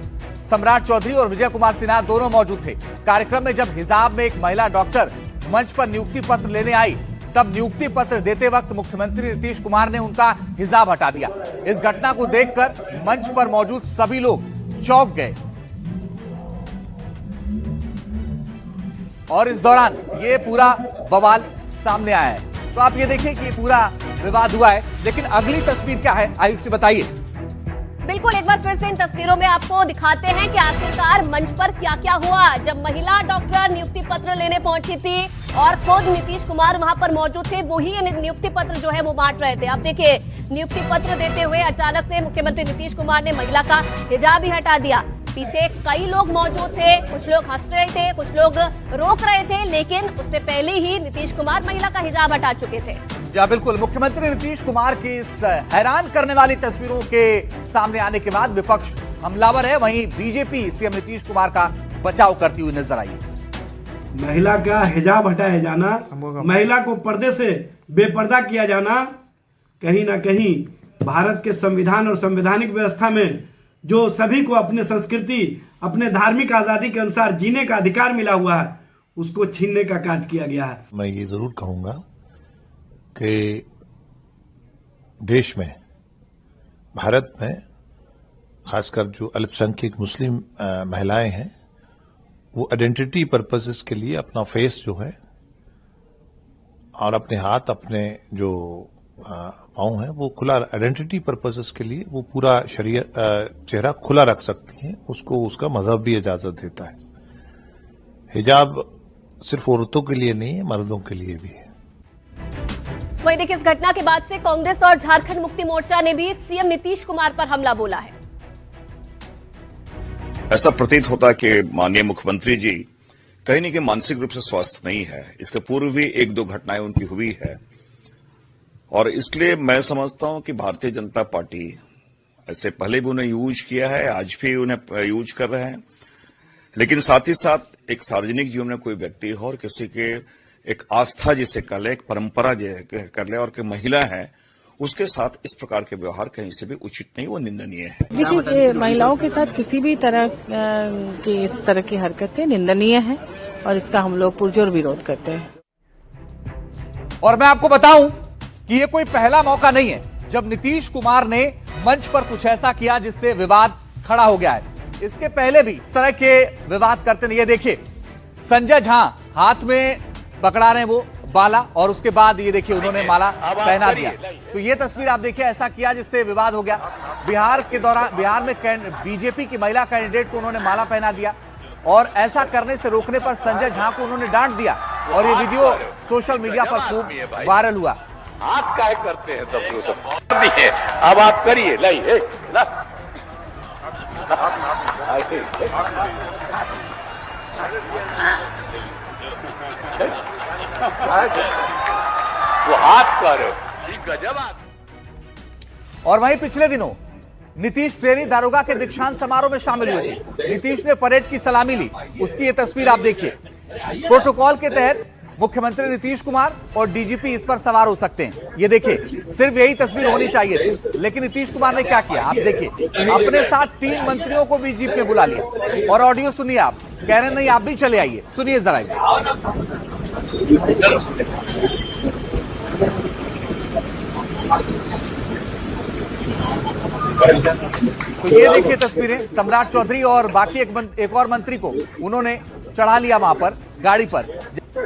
[SPEAKER 2] सम्राट चौधरी और विजय कुमार सिन्हा दोनों मौजूद थे। कार्यक्रम में जब हिजाब में एक महिला डॉक्टर मंच पर नियुक्ति पत्र लेने आई, तब नियुक्ति पत्र देते वक्त मुख्यमंत्री नीतीश कुमार ने उनका हिजाब हटा दिया। इस घटना को देखकर मंच पर मौजूद सभी लोग चौंक गए और इस दौरान ये पूरा बवाल सामने आया है। तो आप ये देखिए कि ये पूरा विवाद हुआ है, लेकिन अगली तस्वीर क्या है आयुष से बताइए।
[SPEAKER 3] बिल्कुल एक बार फिर से इन तस्वीरों में आपको दिखाते हैं कि आखिरकार मंच पर क्या क्या हुआ जब महिला डॉक्टर नियुक्ति पत्र लेने पहुंची थी और खुद नीतीश कुमार वहां पर मौजूद थे। वही नियुक्ति पत्र जो है वो बांट रहे थे। अब देखिए नियुक्ति पत्र देते हुए अचानक से मुख्यमंत्री नीतीश कुमार ने महिला का हिजाब ही हटा दिया। पीछे कई लोग मौजूद थे, कुछ लोग हंस रहे थे, कुछ लोग रोक रहे थे, लेकिन उससे पहले ही नीतीश कुमार महिला का हिजाब हटा चुके थे।
[SPEAKER 2] जी बिल्कुल, मुख्यमंत्री नीतीश कुमार की इस हैरान करने वाली तस्वीरों के सामने आने के बाद विपक्ष हमलावर है, वहीं बीजेपी सीएम नीतीश कुमार का बचाव करती हुई नजर आई।
[SPEAKER 18] महिला का हिजाब हटाया जाना, महिला को पर्दे से बेपर्दा किया जाना कहीं ना कहीं भारत के संविधान और संवैधानिक व्यवस्था में जो सभी को अपने संस्कृति, अपने धार्मिक आजादी के अनुसार जीने का अधिकार मिला हुआ है, उसको छीनने का कार्य किया गया है।
[SPEAKER 19] मैं ये जरूर कहूंगा कि देश में, भारत में खासकर जो अल्पसंख्यक मुस्लिम महिलाएं हैं, वो आइडेंटिटी पर्पसेस के लिए अपना फेस जो है और अपने हाथ, अपने जो पाँव हैं, वो खुला, आइडेंटिटी पर्पसेस के लिए वो पूरा चेहरा खुला रख सकती हैं। उसको उसका मजहब भी इजाजत देता है। हिजाब सिर्फ औरतों के लिए नहीं है, मर्दों के लिए भी है।
[SPEAKER 3] वहीं देखिए, इस घटना के बाद से कांग्रेस और झारखंड मुक्ति मोर्चा ने भी सीएम नीतीश कुमार पर हमला बोला है।
[SPEAKER 20] ऐसा प्रतीत होता है कि माननीय मुख्यमंत्री जी कहीं न कहीं मानसिक रूप से स्वस्थ नहीं है। इसके पूर्व भी 1-2 घटनाएं उनकी हुई है और इसलिए मैं समझता हूं कि भारतीय जनता पार्टी ऐसे पहले भी उन्हें यूज किया है, आज भी उन्हें यूज कर रहे हैं, लेकिन साथ ही साथ एक सार्वजनिक जीवन में कोई व्यक्ति हो और किसी के एक आस्था जिसे कर ले, एक परंपरा कर ले और कि महिला है, उसके साथ इस प्रकार के व्यवहार कहीं से भी उचित नहीं, वो निंदनीय है।
[SPEAKER 21] देखिए, महिलाओं के साथ किसी भी तरह की इस तरह की हरकतें निंदनीय है और इसका हम लोग पुरजोर विरोध करते हैं।
[SPEAKER 2] और मैं आपको बताऊं कि ये कोई पहला मौका नहीं है जब नीतीश कुमार ने मंच पर कुछ ऐसा किया जिससे विवाद खड़ा हो गया है। इसके पहले भी तरह के विवाद करते नहीं। ये देखिए, संजय झा हाथ में पकड़ा रहे वो बाला और उसके बाद ये देखिए उन्होंने माला पहना दिया। तो ये तस्वीर आप देखिए, ऐसा किया जिससे विवाद हो गया। बिहार के दौरान बिहार में बीजेपी की महिला कैंडिडेट को उन्होंने माला पहना दिया और ऐसा करने से रोकने पर संजय झा को उन्होंने डांट दिया और ये वीडियो सोशल मीडिया पर खूब वायरल हुआ।
[SPEAKER 13] हाथ काहे करते हैं तब अब आप करिए, लाइए वो हाथ कर गजब।
[SPEAKER 2] और वहीं पिछले दिनों नीतीश ट्रेनी दारोगा के दीक्षांत समारोह में शामिल हुए थे। नीतीश ने परेड की सलामी ली, उसकी ये तस्वीर आप देखिए। प्रोटोकॉल के तहत मुख्यमंत्री नीतीश कुमार और डीजीपी इस पर सवार हो सकते हैं। ये देखिए, सिर्फ यही तस्वीर होनी चाहिए थी, लेकिन नीतीश कुमार ने क्या किया आप देखिए, अपने साथ 3 मंत्रियों को भी जीप में बुला लिया। और ऑडियो सुनिए, आप कह रहे नहीं आप भी चले आइए, सुनिए जरा। तो ये देखिए तस्वीरें, सम्राट चौधरी और बाकी एक और मंत्री को उन्होंने चढ़ा लिया वहां पर गाड़ी पर,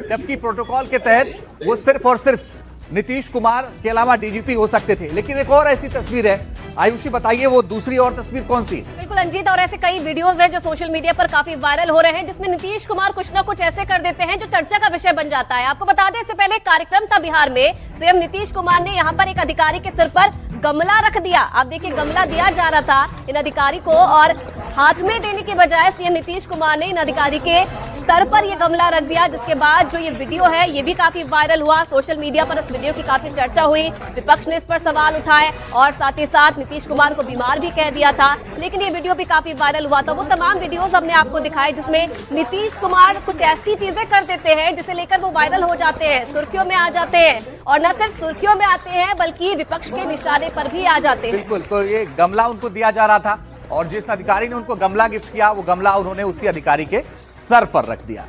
[SPEAKER 2] जबकि प्रोटोकॉल के तहत वो सिर्फ और सिर्फ नीतीश कुमार के अलावा डीजीपी हो सकते थे। लेकिन एक और ऐसी तस्वीर है, आयुषी बताइए वो दूसरी और तस्वीर कौन सी?
[SPEAKER 3] बिल्कुल अंजीत, और ऐसे कई वीडियोस हैं जो सोशल मीडिया पर काफी वायरल हो रहे हैं, जिसमें नीतीश कुमार कुछ ना कुछ ऐसे कर देते हैं जो चर्चा का विषय बन जाता है। आपको बता दें, इससे पहले कार्यक्रम था बिहार में, सीएम नीतीश कुमार ने यहाँ पर एक अधिकारी के सिर पर गमला रख दिया। आप देखिए, गमला दिया जा रहा था इन अधिकारी को और हाथ में देने के बजाय सीएम नीतीश कुमार ने इन अधिकारी के सर पर ये गमला रख दिया, जिसके बाद जो ये वीडियो है ये भी काफी वायरल हुआ। सोशल मीडिया पर इस वीडियो की काफी चर्चा हुई, विपक्ष ने इस पर सवाल उठाए और साथ ही साथ नीतीश कुमार को बीमार भी कह दिया था। लेकिन ये वीडियो भी काफी वायरल हुआ था। वो तमाम वीडियोस हमने आपको दिखाए जिसमें नीतीश कुमार कुछ ऐसी चीजें कर देते हैं जिसे लेकर वो वायरल हो जाते हैं, सुर्खियों में आ जाते हैं, और न सिर्फ सुर्खियों में आते हैं बल्कि विपक्ष के निशाने पर भी आ जाते हैं।
[SPEAKER 2] बिल्कुल, तो ये गमला उनको दिया जा रहा था और जिस अधिकारी ने उनको गमला गिफ्ट किया, वो गमला उन्होंने उसी अधिकारी के सर पर रख दिया।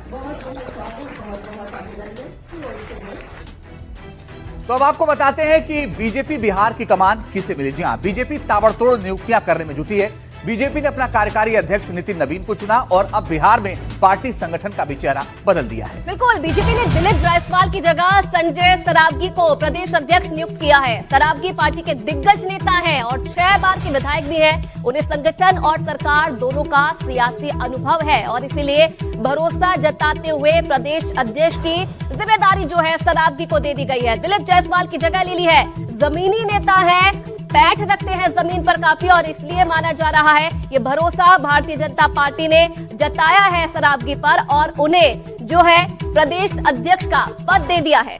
[SPEAKER 2] तो अब आपको बताते हैं कि बीजेपी बिहार की कमान किसे मिली। जी हां, बीजेपी ताबड़तोड़ नियुक्तियां करने में जुटी है। बीजेपी ने अपना कार्यकारी अध्यक्ष नितिन नवीन को चुना और अब बिहार में पार्टी संगठन का भी चेहरा बदल दिया है।
[SPEAKER 3] बिल्कुल, बीजेपी ने दिलीप जायसवाल की जगह संजय सरावगी को प्रदेश अध्यक्ष नियुक्त किया है। सरावगी पार्टी के दिग्गज नेता हैं और 6 बार के विधायक भी हैं। उन्हें संगठन और सरकार दोनों का सियासी अनुभव है और इसीलिए भरोसा जताते हुए प्रदेश अध्यक्ष की जिम्मेदारी जो है सरावगी को दे दी गई है। दिलीप जायसवाल की जगह ले ली है। जमीनी नेता है, पैठ रखते हैं जमीन पर काफी, और इसलिए माना जा रहा है ये भरोसा भारतीय जनता पार्टी ने जताया है सरावगी पर और उन्हें जो है प्रदेश अध्यक्ष का पद दे दिया है।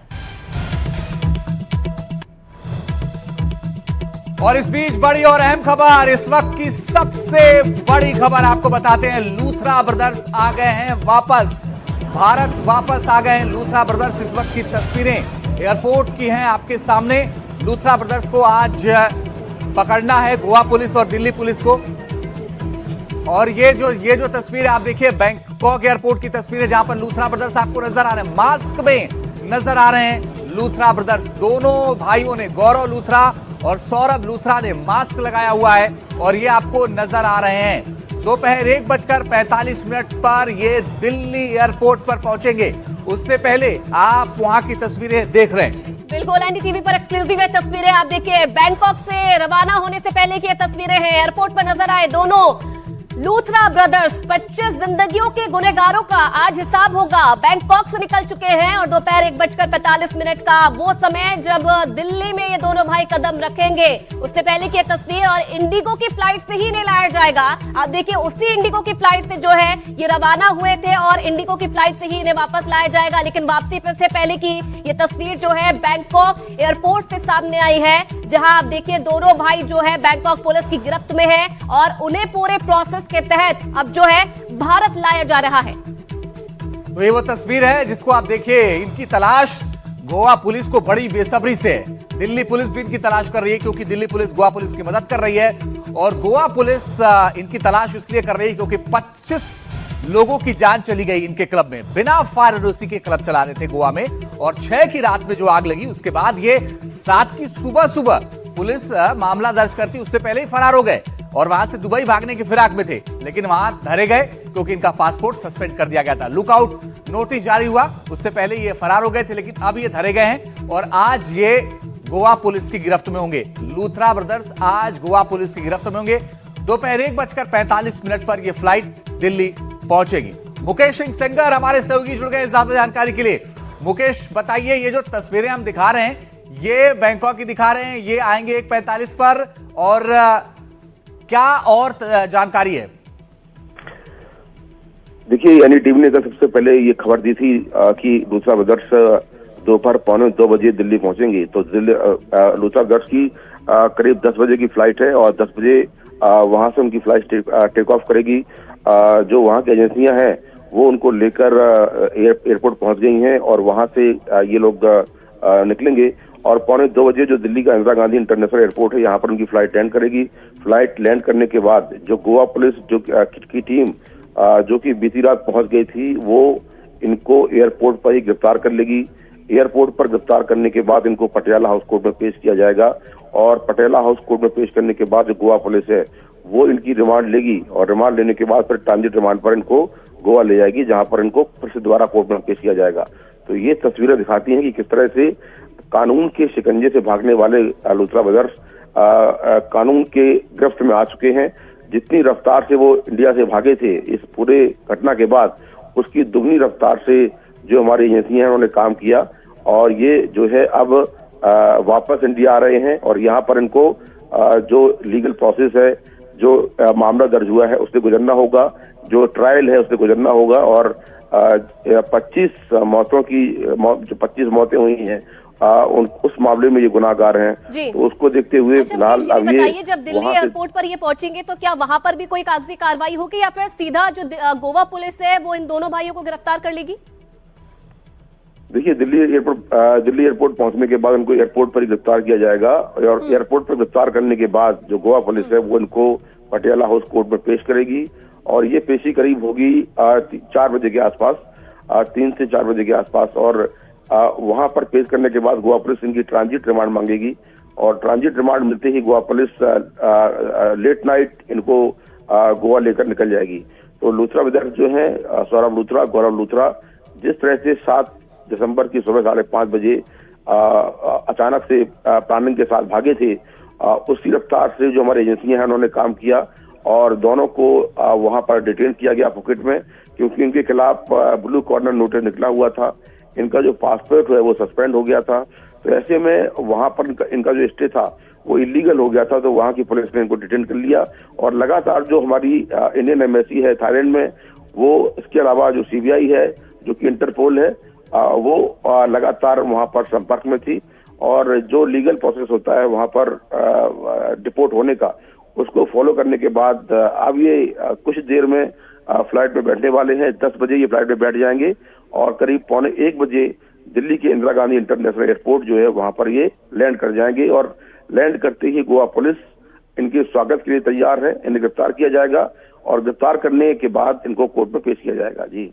[SPEAKER 2] और इस बीच बड़ी और अहम खबर, इस वक्त की सबसे बड़ी खबर आपको बताते हैं। लूथरा ब्रदर्स आ गए हैं वापस, भारत वापस आ गए हैं लूथरा ब्रदर्स। इस वक्त की तस्वीरें एयरपोर्ट की हैं आपके सामने। लूथरा ब्रदर्स को आज पकड़ना है गोवा पुलिस और दिल्ली पुलिस को। और ये जो तस्वीरें आप देखिए बैंकॉक एयरपोर्ट की तस्वीरें, जहां पर लूथरा ब्रदर्स आपको नजर आ रहे हैं, मास्क में नजर आ रहे हैं लूथरा ब्रदर्स। दोनों भाइयों ने, गौरव लूथरा और सौरभ लूथरा ने मास्क लगाया हुआ है और ये आपको नजर आ रहे हैं। दोपहर 1:45 पर ये दिल्ली एयरपोर्ट पर पहुंचेंगे। उससे पहले आप वहां की तस्वीरें देख रहे हैं।
[SPEAKER 3] बिल्कुल, एनडीटीवी पर एक्सक्लूसिव है तस्वीरें। आप देखिए, बैंकॉक से रवाना होने से पहले की ये तस्वीरें हैं। एयरपोर्ट पर नजर आए दोनों लूथरा ब्रदर्स। 25 जिंदगियों के गुनहगारों का आज हिसाब होगा। बैंकॉक से निकल चुके हैं और दोपहर 1:45 का वो समय जब दिल्ली में ये दोनों भाई कदम रखेंगे। उससे पहले की तस्वीर, और इंडिगो की फ्लाइट से ही इन्हें लाया जाएगा। आप देखिए, उसी इंडिगो की फ्लाइट से जो है ये रवाना हुए थे और इंडिगो की फ्लाइट से ही इन्हें वापस लाया जाएगा। लेकिन वापसी से पहले की ये तस्वीर जो है बैंकॉक एयरपोर्ट से सामने आई है, जहां आप देखिए दोनों भाई जो है बैंकॉक पुलिस की गिरफ्त में है और उन्हें पूरे प्रोसेस के तहत अब जो है भारत लाया जा रहा है।
[SPEAKER 2] तो ये वो तस्वीर है जिसको आप देखिए। इनकी तलाश गोवा पुलिस को बड़ी बेसब्री से है। दिल्ली पुलिस भी इनकी तलाश कर रही है, क्योंकि दिल्ली पुलिस गोवा पुलिस की मदद कर रही है। और गोवा पुलिस इनकी तलाश इसलिए कर रही है क्योंकि 25 लोगों की जान चली गई इनके क्लब में। बिना फायररोसी के क्लब चला रहे थे गोवा में, और 6 की रात में जो आग लगी उसके बाद ये 7 की सुबह पुलिस मामला दर्ज करती, उससे पहले ही फरार हो गए और वहां से दुबई भागने की फिराक में थे। लेकिन वहां धरे गए क्योंकि इनका पासपोर्ट सस्पेंड कर दिया गया था। लुकआउट नोटिस जारी हुआ, उससे पहले ये फरार हो गए थे, लेकिन अब ये धरे गए हैं और आज ये गोवा पुलिस की गिरफ्त में होंगे। लूथरा ब्रदर्स आज गोवा पुलिस की गिरफ्त में होंगे। दोपहर 1:45 पर यह फ्लाइट दिल्ली पहुंचेगी। मुकेश सिंह सेंगर हमारे सहयोगी जुड़ गए ज्यादा जानकारी के लिए। मुकेश, बताइए, ये जो तस्वीरें हम दिखा रहे हैं ये बैंकॉक की दिखा रहे हैं, ये आएंगे 1:45 पर, और क्या और जानकारी है?
[SPEAKER 1] देखिए, एनडीटीवी ने सबसे पहले ये खबर दी थी कि लूथरा ब्रदर्स दोपहर 1:45 बजे दिल्ली पहुंचेंगे। तो लूथरा ब्रदर्स की करीब 10 बजे की फ्लाइट है और 10 बजे वहां से उनकी फ्लाइट टेक ऑफ करेगी। जो वहां की एजेंसियां हैं वो उनको लेकर एयरपोर्ट पहुंच गई हैं और वहां से ये लोग निकलेंगे और 1:45 बजे जो दिल्ली का इंदिरा गांधी इंटरनेशनल एयरपोर्ट है यहाँ पर उनकी फ्लाइट लैंड करेगी। फ्लाइट लैंड करने के बाद जो गोवा पुलिस जो की टीम जो कि बीती रात पहुंच गई थी, वो इनको एयरपोर्ट पर ही गिरफ्तार कर लेगी। एयरपोर्ट पर गिरफ्तार करने के बाद इनको पटियाला हाउस कोर्ट में पेश किया जाएगा और पटियाला हाउस कोर्ट में पेश करने के बाद जो गोवा पुलिस है वो इनकी रिमांड लेगी और रिमांड लेने के बाद फिर ट्रांजिट रिमांड पर इनको गोवा ले जाएगी, जहां पर इनको फिर से दोबारा कोर्ट में पेश किया जाएगा। तो ये तस्वीरें दिखाती हैं कि किस तरह से कानून के शिकंजे से भागने वाले लूथरा ब्रदर्स कानून के गिरफ्त में आ चुके हैं। जितनी रफ्तार से वो इंडिया से भागे थे इस पूरे घटना के बाद, उसकी दुगनी रफ्तार से जो हमारी एजेंसियां हैं उन्होंने काम किया और ये जो है अब वापस इंडिया आ रहे हैं और यहाँ पर इनको जो लीगल प्रोसेस है, जो मामला दर्ज हुआ है उससे गुजरना होगा, जो ट्रायल है उससे गुजरना होगा और 25 मौतों की जो 25 मौतें हुई हैं उस मामले में ये गुनाहगार हैं। तो उसको देखते हुए फिलहाल अब ये
[SPEAKER 3] जब दिल्ली एयरपोर्ट पर ये पहुंचेंगे तो क्या वहां पर भी कोई कागजी कार्रवाई होगी या फिर सीधा जो गोवा पुलिस है वो इन दोनों भाइयों को गिरफ्तार कर लेगी?
[SPEAKER 1] देखिए, दिल्ली एयरपोर्ट पहुंचने के बाद उनको एयरपोर्ट पर ही गिरफ्तार किया जाएगा और एयरपोर्ट पर गिरफ्तार करने के बाद जो गोवा पुलिस है वो इनको पटियाला हाउस कोर्ट में पेश करेगी और ये पेशी करीब होगी 4 बजे के आसपास, 3 से 4 बजे के आसपास। और वहां पर पेश करने के बाद गोवा पुलिस इनकी ट्रांजिट रिमांड मांगेगी और ट्रांजिट रिमांड मिलते ही गोवा पुलिस लेट नाइट इनको गोवा लेकर निकल जाएगी। तो लूथरा ब्रदर्स जो है, सौरभ लूथरा, गौरव लूथरा, जिस तरह से 7 दिसंबर की सुबह 5:30 बजे अचानक से प्लानिंग के साथ भागे थे, उसी रफ्तार से जो हमारी एजेंसियां हैं उन्होंने काम किया और दोनों को वहां पर डिटेन किया गया फुकेट में, क्योंकि इनके खिलाफ ब्लू कॉर्नर नोटिस निकला हुआ था। इनका जो पासपोर्ट है वो सस्पेंड हो गया था। तो ऐसे में वहां पर इनका जो स्टे था वो इलीगल हो गया था, तो वहां की पुलिस ने इनको डिटेन कर लिया और लगातार जो हमारी इंडियन एम्बेसी है थाईलैंड में, वो इसके अलावा जो सीबीआई है जो कि इंटरपोल है, वो लगातार वहां पर संपर्क में थी और जो लीगल प्रोसेस होता है वहां पर डिपोर्ट होने का, उसको फॉलो करने के बाद अब ये कुछ देर में फ्लाइट में बैठने वाले हैं। 10 बजे ये फ्लाइट में बैठ जाएंगे और करीब 1:15 बजे दिल्ली के इंदिरा गांधी इंटरनेशनल एयरपोर्ट जो है वहां पर ये लैंड कर जाएंगे और लैंड करते ही गोवा पुलिस इनके स्वागत के लिए तैयार है। इन्हें गिरफ्तार किया जाएगा और गिरफ्तार करने के बाद इनको कोर्ट में पेश किया जाएगा। जी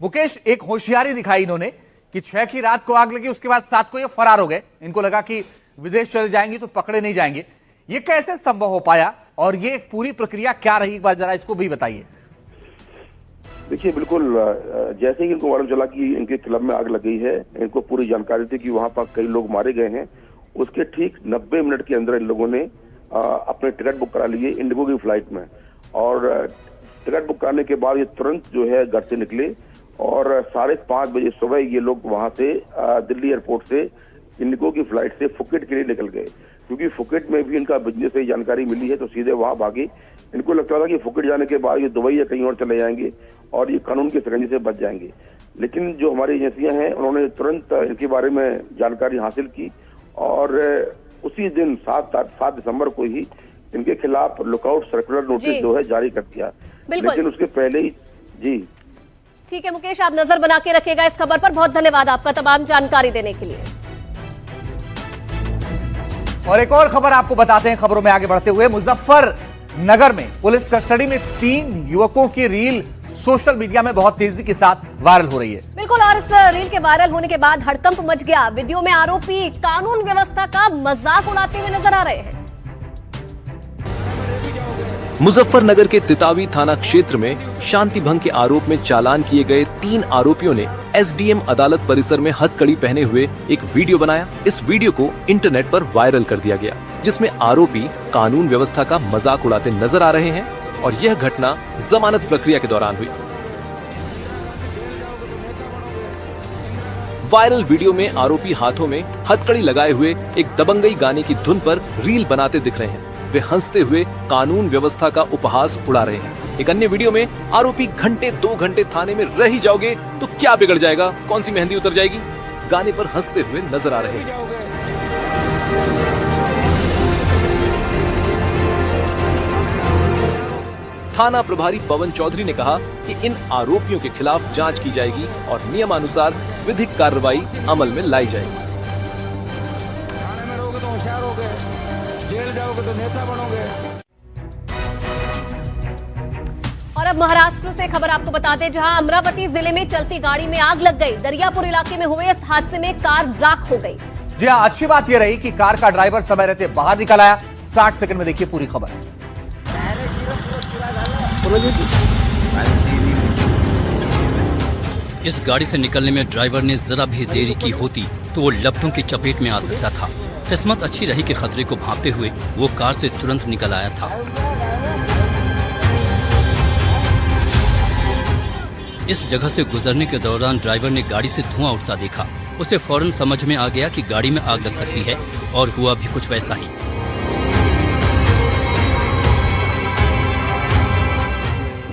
[SPEAKER 2] मुकेश, एक होशियारी दिखाई इन्होंने कि 6 की रात को आग लगी, उसके बाद 7 को ये फरार हो गए। इनको लगा कि विदेश चले जाएंगे तो पकड़े नहीं जाएंगे। ये कैसे संभव हो पाया और ये पूरी प्रक्रिया क्या रही, एक बार जरा इसको भी बताइए।
[SPEAKER 1] देखिए, बिल्कुल जैसे ही इनको मालूम चला कि इनके क्लब में आग लग गई है, इनको पूरी जानकारी थी कि वहां पर कई लोग मारे गए हैं, उसके ठीक 90 मिनट के अंदर इन लोगों ने अपने टिकट बुक करा लिए इंडिगो की फ्लाइट में। और टिकट बुक कराने के बाद ये तुरंत जो है घर से निकले और 5:30 बजे सुबह ये लोग वहां से दिल्ली एयरपोर्ट से इंडिगो की फ्लाइट से फुकेट के लिए निकल गए। क्योंकि फुकेट में भी इनका बिजनेस से जानकारी मिली है तो सीधे वहां भागे। इनको लगता था कि फुकेट जाने के बाद ये दुबई या कहीं और चले जाएंगे और ये कानून के शिकंजे से बच जाएंगे। लेकिन जो हमारी एजेंसियां हैं उन्होंने तुरंत इनके बारे में जानकारी हासिल की और उसी दिन 7 दिसंबर को ही इनके खिलाफ लुकआउट सर्कुलर नोटिस जो है जारी कर दिया। लेकिन उसके पहले ही जी
[SPEAKER 3] ठीक है मुकेश, आप नजर बना के रखिएगा इस खबर पर। बहुत धन्यवाद आपका तमाम जानकारी देने के लिए।
[SPEAKER 2] और एक और खबर आपको बताते हैं खबरों में आगे बढ़ते हुए। मुजफ्फरनगर में पुलिस कस्टडी में 3 युवकों की रील सोशल मीडिया में बहुत तेजी के साथ वायरल हो रही है।
[SPEAKER 3] बिल्कुल, और इस रील के वायरल होने के बाद हड़कंप मच गया। वीडियो में आरोपी कानून व्यवस्था का मजाक उड़ाते हुए नजर आ रहे हैं।
[SPEAKER 11] मुजफ्फरनगर के तितावी थाना क्षेत्र में शांति भंग के आरोप में चालान किए गए 3 आरोपियों ने एसडीएम अदालत परिसर में हथकड़ी पहने हुए एक वीडियो बनाया। इस वीडियो को इंटरनेट पर वायरल कर दिया गया, जिसमें आरोपी कानून व्यवस्था का मजाक उड़ाते नजर आ रहे हैं और यह घटना जमानत प्रक्रिया के दौरान हुई। वायरल वीडियो में आरोपी हाथों में हथकड़ी लगाए हुए एक दबंगई गाने की धुन पर रील बनाते दिख रहे हैं। वे हंसते हुए कानून व्यवस्था का उपहास उड़ा रहे हैं। एक अन्य वीडियो में आरोपी घंटे 2 घंटे थाने में रह ही जाओगे तो क्या बिगड़ जाएगा, कौन सी मेहंदी उतर जाएगी, गाने पर हंसते हुए नजर आ रहे हैं। थाना प्रभारी पवन चौधरी ने कहा कि इन आरोपियों के खिलाफ जांच की जाएगी और नियमानुसार विधिक कार्रवाई अमल में लाई जाएगी।
[SPEAKER 14] जेल जाओगे तो नेता बनोगे।
[SPEAKER 3] और अब महाराष्ट्र से खबर आपको बताते हैं, जहां अमरावती जिले में चलती गाड़ी में आग लग गई। दरियापुर इलाके में हुए इस हादसे में कार राख हो गई।
[SPEAKER 2] जी हाँ, अच्छी बात यह रही कि कार का ड्राइवर समय रहते बाहर निकल आया। 60 सेकंड में देखिए पूरी खबर।
[SPEAKER 4] इस गाड़ी से निकलने में ड्राइवर ने जरा भी देरी की होती तो वो लपटों की चपेट में आ सकता था। किस्मत अच्छी रही कि खतरे को भांपते हुए वो कार से तुरंत निकल आया था। इस जगह से गुजरने के दौरान ड्राइवर ने गाड़ी से धुआं उठता देखा। उसे फौरन समझ में आ गया कि गाड़ी में आग लग सकती है और हुआ भी कुछ वैसा ही।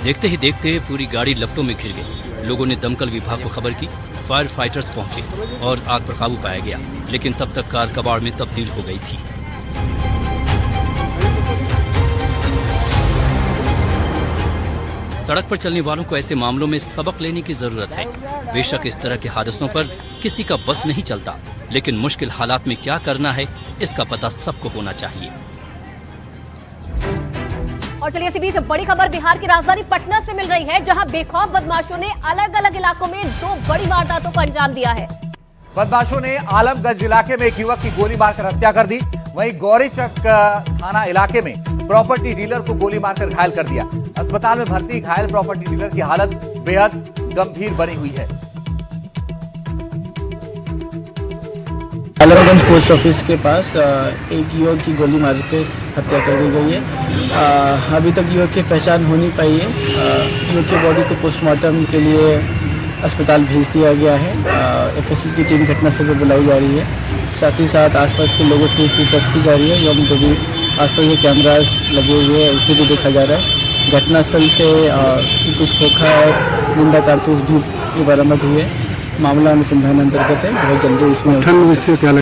[SPEAKER 4] देखते ही देखते पूरी गाड़ी लपटों में घिर गई। लोगों ने दमकल विभाग को खबर की। फायर फाइटर्स पहुंचे और आग पर काबू पाया गया, लेकिन तब तक कार कबाड़ में तब्दील हो गई थी। सड़क पर चलने वालों को ऐसे मामलों में सबक लेने की जरूरत है। बेशक इस तरह के हादसों पर किसी का बस नहीं चलता, लेकिन मुश्किल हालात में क्या करना है इसका पता सबको होना चाहिए।
[SPEAKER 3] और चलिए इसी बीच बड़ी खबर बिहार की राजधानी पटना से मिल रही है, जहां बेखौफ बदमाशों ने अलग अलग इलाकों में 2 बड़ी वारदातों को अंजाम दिया है।
[SPEAKER 2] बदमाशों ने आलमगंज इलाके में एक युवक की गोली मारकर हत्या कर दी। वहीं गौरीचक थाना इलाके में प्रॉपर्टी डीलर को गोली मारकर घायल कर दिया। अस्पताल में भर्ती घायल प्रॉपर्टी डीलर की हालत बेहद गंभीर बनी हुई है।
[SPEAKER 22] आलमगंज पोस्ट ऑफिस के पास एक युवक की गोली मार के हत्या कर दी गई है। अभी तक युवक की पहचान हो नहीं पाई है। युवक की बॉडी को पोस्टमार्टम के लिए अस्पताल भेज दिया गया है। एफएसएल की टीम घटनास्थल पर बुलाई जा रही है। साथ ही साथ आसपास के लोगों से रिसर्च की जा रही है एवं जो भी आसपास के कैमरास लगे हुए हैं उसे भी देखा जा रहा है। घटनास्थल से कुछ खोखा और जिंदा कारतूस भी बरामद हुए। मामला अनुसंधान अंतर्गत है, बहुत जल्दी इसमें।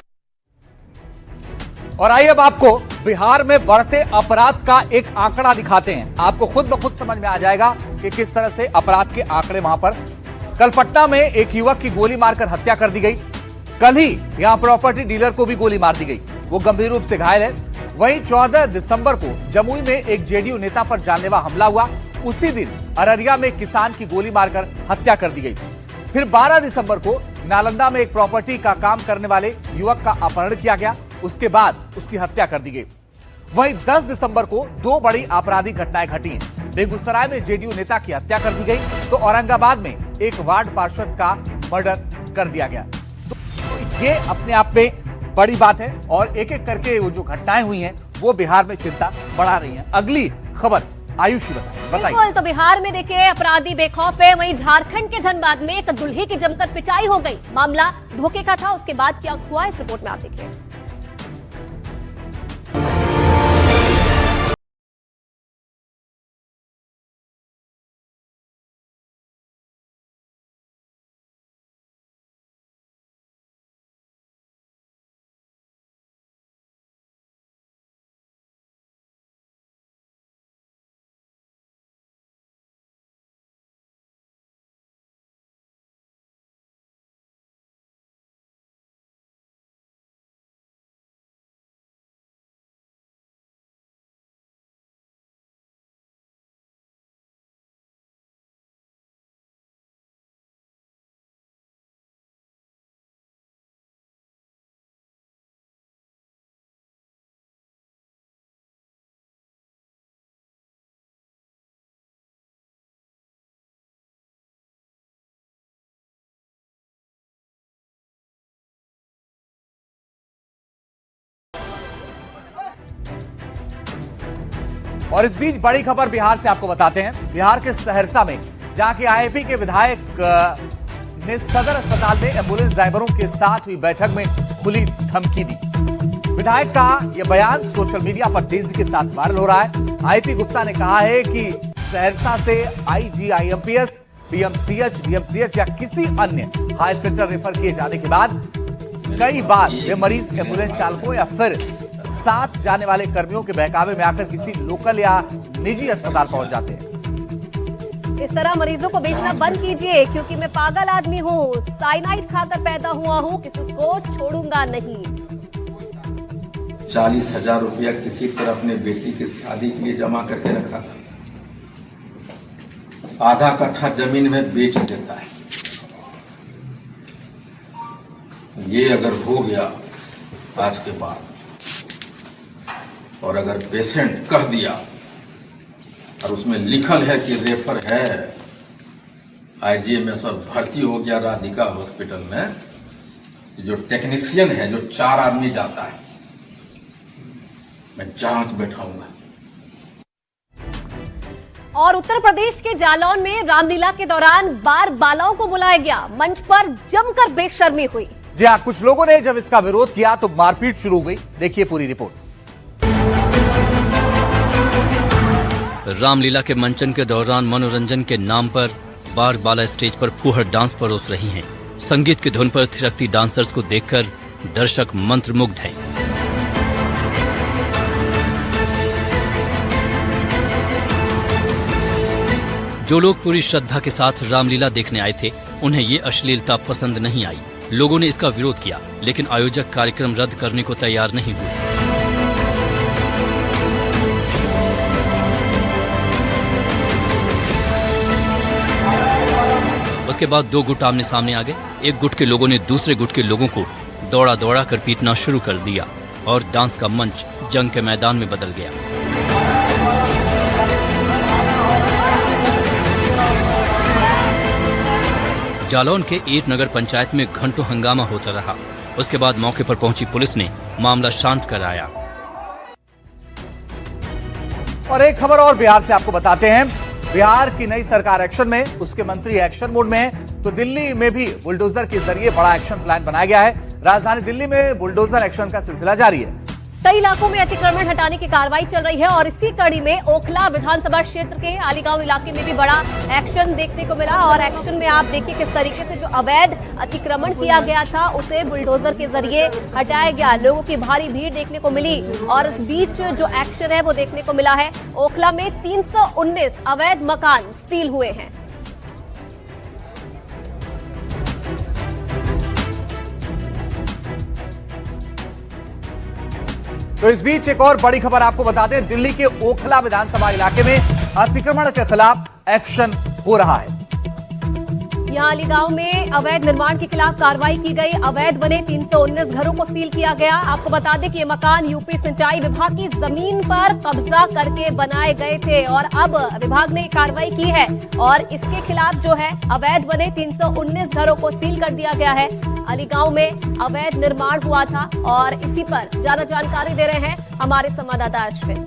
[SPEAKER 2] और आइए अब आपको बिहार में बढ़ते अपराध का एक आंकड़ा दिखाते हैं। आपको खुद ब खुद समझ में आ जाएगा कि किस तरह से अपराध के आंकड़े वहां पर। कल पटना में एक युवक की गोली मारकर हत्या कर दी गई। कल ही यहां प्रॉपर्टी डीलर को भी गोली मार दी गई, वो गंभीर रूप से घायल है। वहीं 14 दिसंबर को जमुई में एक जेडीयू नेता पर जानलेवा हमला हुआ। उसी दिन अररिया में किसान की गोली मारकर हत्या कर दी गई। फिर 12 दिसंबर को नालंदा में एक प्रॉपर्टी का काम करने वाले युवक का अपहरण किया गया, उसके बाद उसकी हत्या कर दी गई। वहीं 10 दिसंबर को 2 बड़ी आपराधिक घटनाएं घटी हैं। बेगूसराय में जेडीयू नेता की हत्या कर दी गई, तो औरंगाबाद में एक वार्ड पार्षद का मर्डर कर दिया गया। तो ये अपने आप में बड़ी बात है और एक एक करके वो जो घटनाएं हुई हैं वो बिहार में चिंता बढ़ा रही हैं। अगली खबर आयुषी बताइए।
[SPEAKER 3] तो बिहार में देखिए अपराधी बेखौफ है, वहीं झारखंड के धनबाद में एक दुल्हे की जमकर पिटाई हो गई। मामला धोखे का था, उसके बाद क्या हुआ इस रिपोर्ट में आप देखिए।
[SPEAKER 2] और इस बीच बड़ी खबर बिहार से आपको बताते हैं। बिहार के सहरसा में जहां के आईपी के विधायक ने सदर अस्पताल में एम्बुलेंस ड्राइवरों के साथ हुई बैठक में खुली धमकी दी। विधायक का यह बयान सोशल मीडिया पर तेजी के साथ वायरल हो रहा है। आईपी गुप्ता ने कहा है कि सहरसा से आईजीआईएमपीएस, पीएमसीएच, डीएमसीएच या किसी अन्य हाई सेंटर रेफर किए जाने के बाद कई बार वे मरीज एम्बुलेंस चालकों या फिर साथ जाने वाले कर्मियों के बहकावे में आकर किसी लोकल या निजी अस्पताल पहुंच जाते हैं।
[SPEAKER 3] इस तरह मरीजों को बेचना बंद कीजिए, क्योंकि मैं पागल आदमी हूँ, साइनाइड खाकर पैदा हुआ हूँ, किसी को छोड़ूंगा नहीं।
[SPEAKER 6] 40,000 रुपया किसी तरह अपने बेटी की शादी के लिए जमा करके रखा था, आधा कट्ठा जमीन में बेच देता है। ये अगर हो गया आज के बाद, और अगर पेशेंट कह दिया और उसमें लिखल है कि रेफर है आईजीएमएस और भर्ती हो गया राधिका हॉस्पिटल में, जो टेक्नीशियन है जो 4 आदमी जाता है, मैं जांच बैठाऊंगा।
[SPEAKER 3] और उत्तर प्रदेश के जालौन में रामलीला के दौरान बार बालाओं को बुलाया गया, मंच पर जमकर बेशर्मी हुई।
[SPEAKER 2] जी हाँ, कुछ लोगों ने जब इसका विरोध किया तो मारपीट शुरू हो गई। देखिए पूरी रिपोर्ट।
[SPEAKER 4] रामलीला के मंचन के दौरान मनोरंजन के नाम पर बार बाला स्टेज पर फूहड़ डांस परोस रही हैं। संगीत की धुन पर थिरकती डांसर्स को देखकर दर्शक मंत्रमुग्ध हैं। जो लोग पूरी श्रद्धा के साथ रामलीला देखने आए थे, उन्हें ये अश्लीलता पसंद नहीं आई। लोगों ने इसका विरोध किया, लेकिन आयोजक कार्यक्रम रद्द करने को तैयार नहीं हुए। उसके बाद 2 गुट आमने सामने आ गए। एक गुट के लोगों ने दूसरे गुट के लोगों को दौड़ा दौड़ा कर पीटना शुरू कर दिया और डांस का मंच जंग के मैदान में बदल गया। जालौन के ईट नगर पंचायत में घंटों हंगामा होता रहा। उसके बाद मौके पर पहुंची पुलिस ने मामला शांत कराया।
[SPEAKER 2] और एक खबर और बिहार से आपको बताते हैं। बिहार की नई सरकार एक्शन में, उसके मंत्री एक्शन मोड में है, तो दिल्ली में भी बुलडोजर के जरिए बड़ा एक्शन प्लान बनाया गया है। राजधानी दिल्ली में बुलडोजर एक्शन का सिलसिला जारी है।
[SPEAKER 3] कई इलाकों में अतिक्रमण हटाने की कार्रवाई चल रही है और इसी कड़ी में ओखला विधानसभा क्षेत्र के आलीगांव इलाके में भी बड़ा एक्शन देखने को मिला। और एक्शन में आप देखिए किस तरीके से जो अवैध अतिक्रमण किया गया था उसे बुलडोजर के जरिए हटाया गया। लोगों की भारी भीड़ देखने को मिली और इस बीच जो एक्शन है वो देखने को मिला है। ओखला में 319 अवैध मकान सील हुए हैं।
[SPEAKER 2] तो इस बीच एक और बड़ी खबर आपको बता दें। दिल्ली के ओखला विधानसभा इलाके में अतिक्रमण के खिलाफ एक्शन हो रहा है।
[SPEAKER 3] यहाँ अली गांव में अवैध निर्माण के खिलाफ कार्रवाई की गई। अवैध बने 319 घरों को सील किया गया। आपको बता दें कि ये मकान यूपी सिंचाई विभाग की जमीन पर कब्जा करके बनाए गए थे और अब विभाग ने कार्रवाई की है और इसके खिलाफ जो है अवैध बने 319 घरों को सील कर दिया गया है। अली गांव में अवैध निर्माण हुआ था और इसी पर ज्यादा जानकारी दे रहे हैं हमारे संवाददाता अश्विन।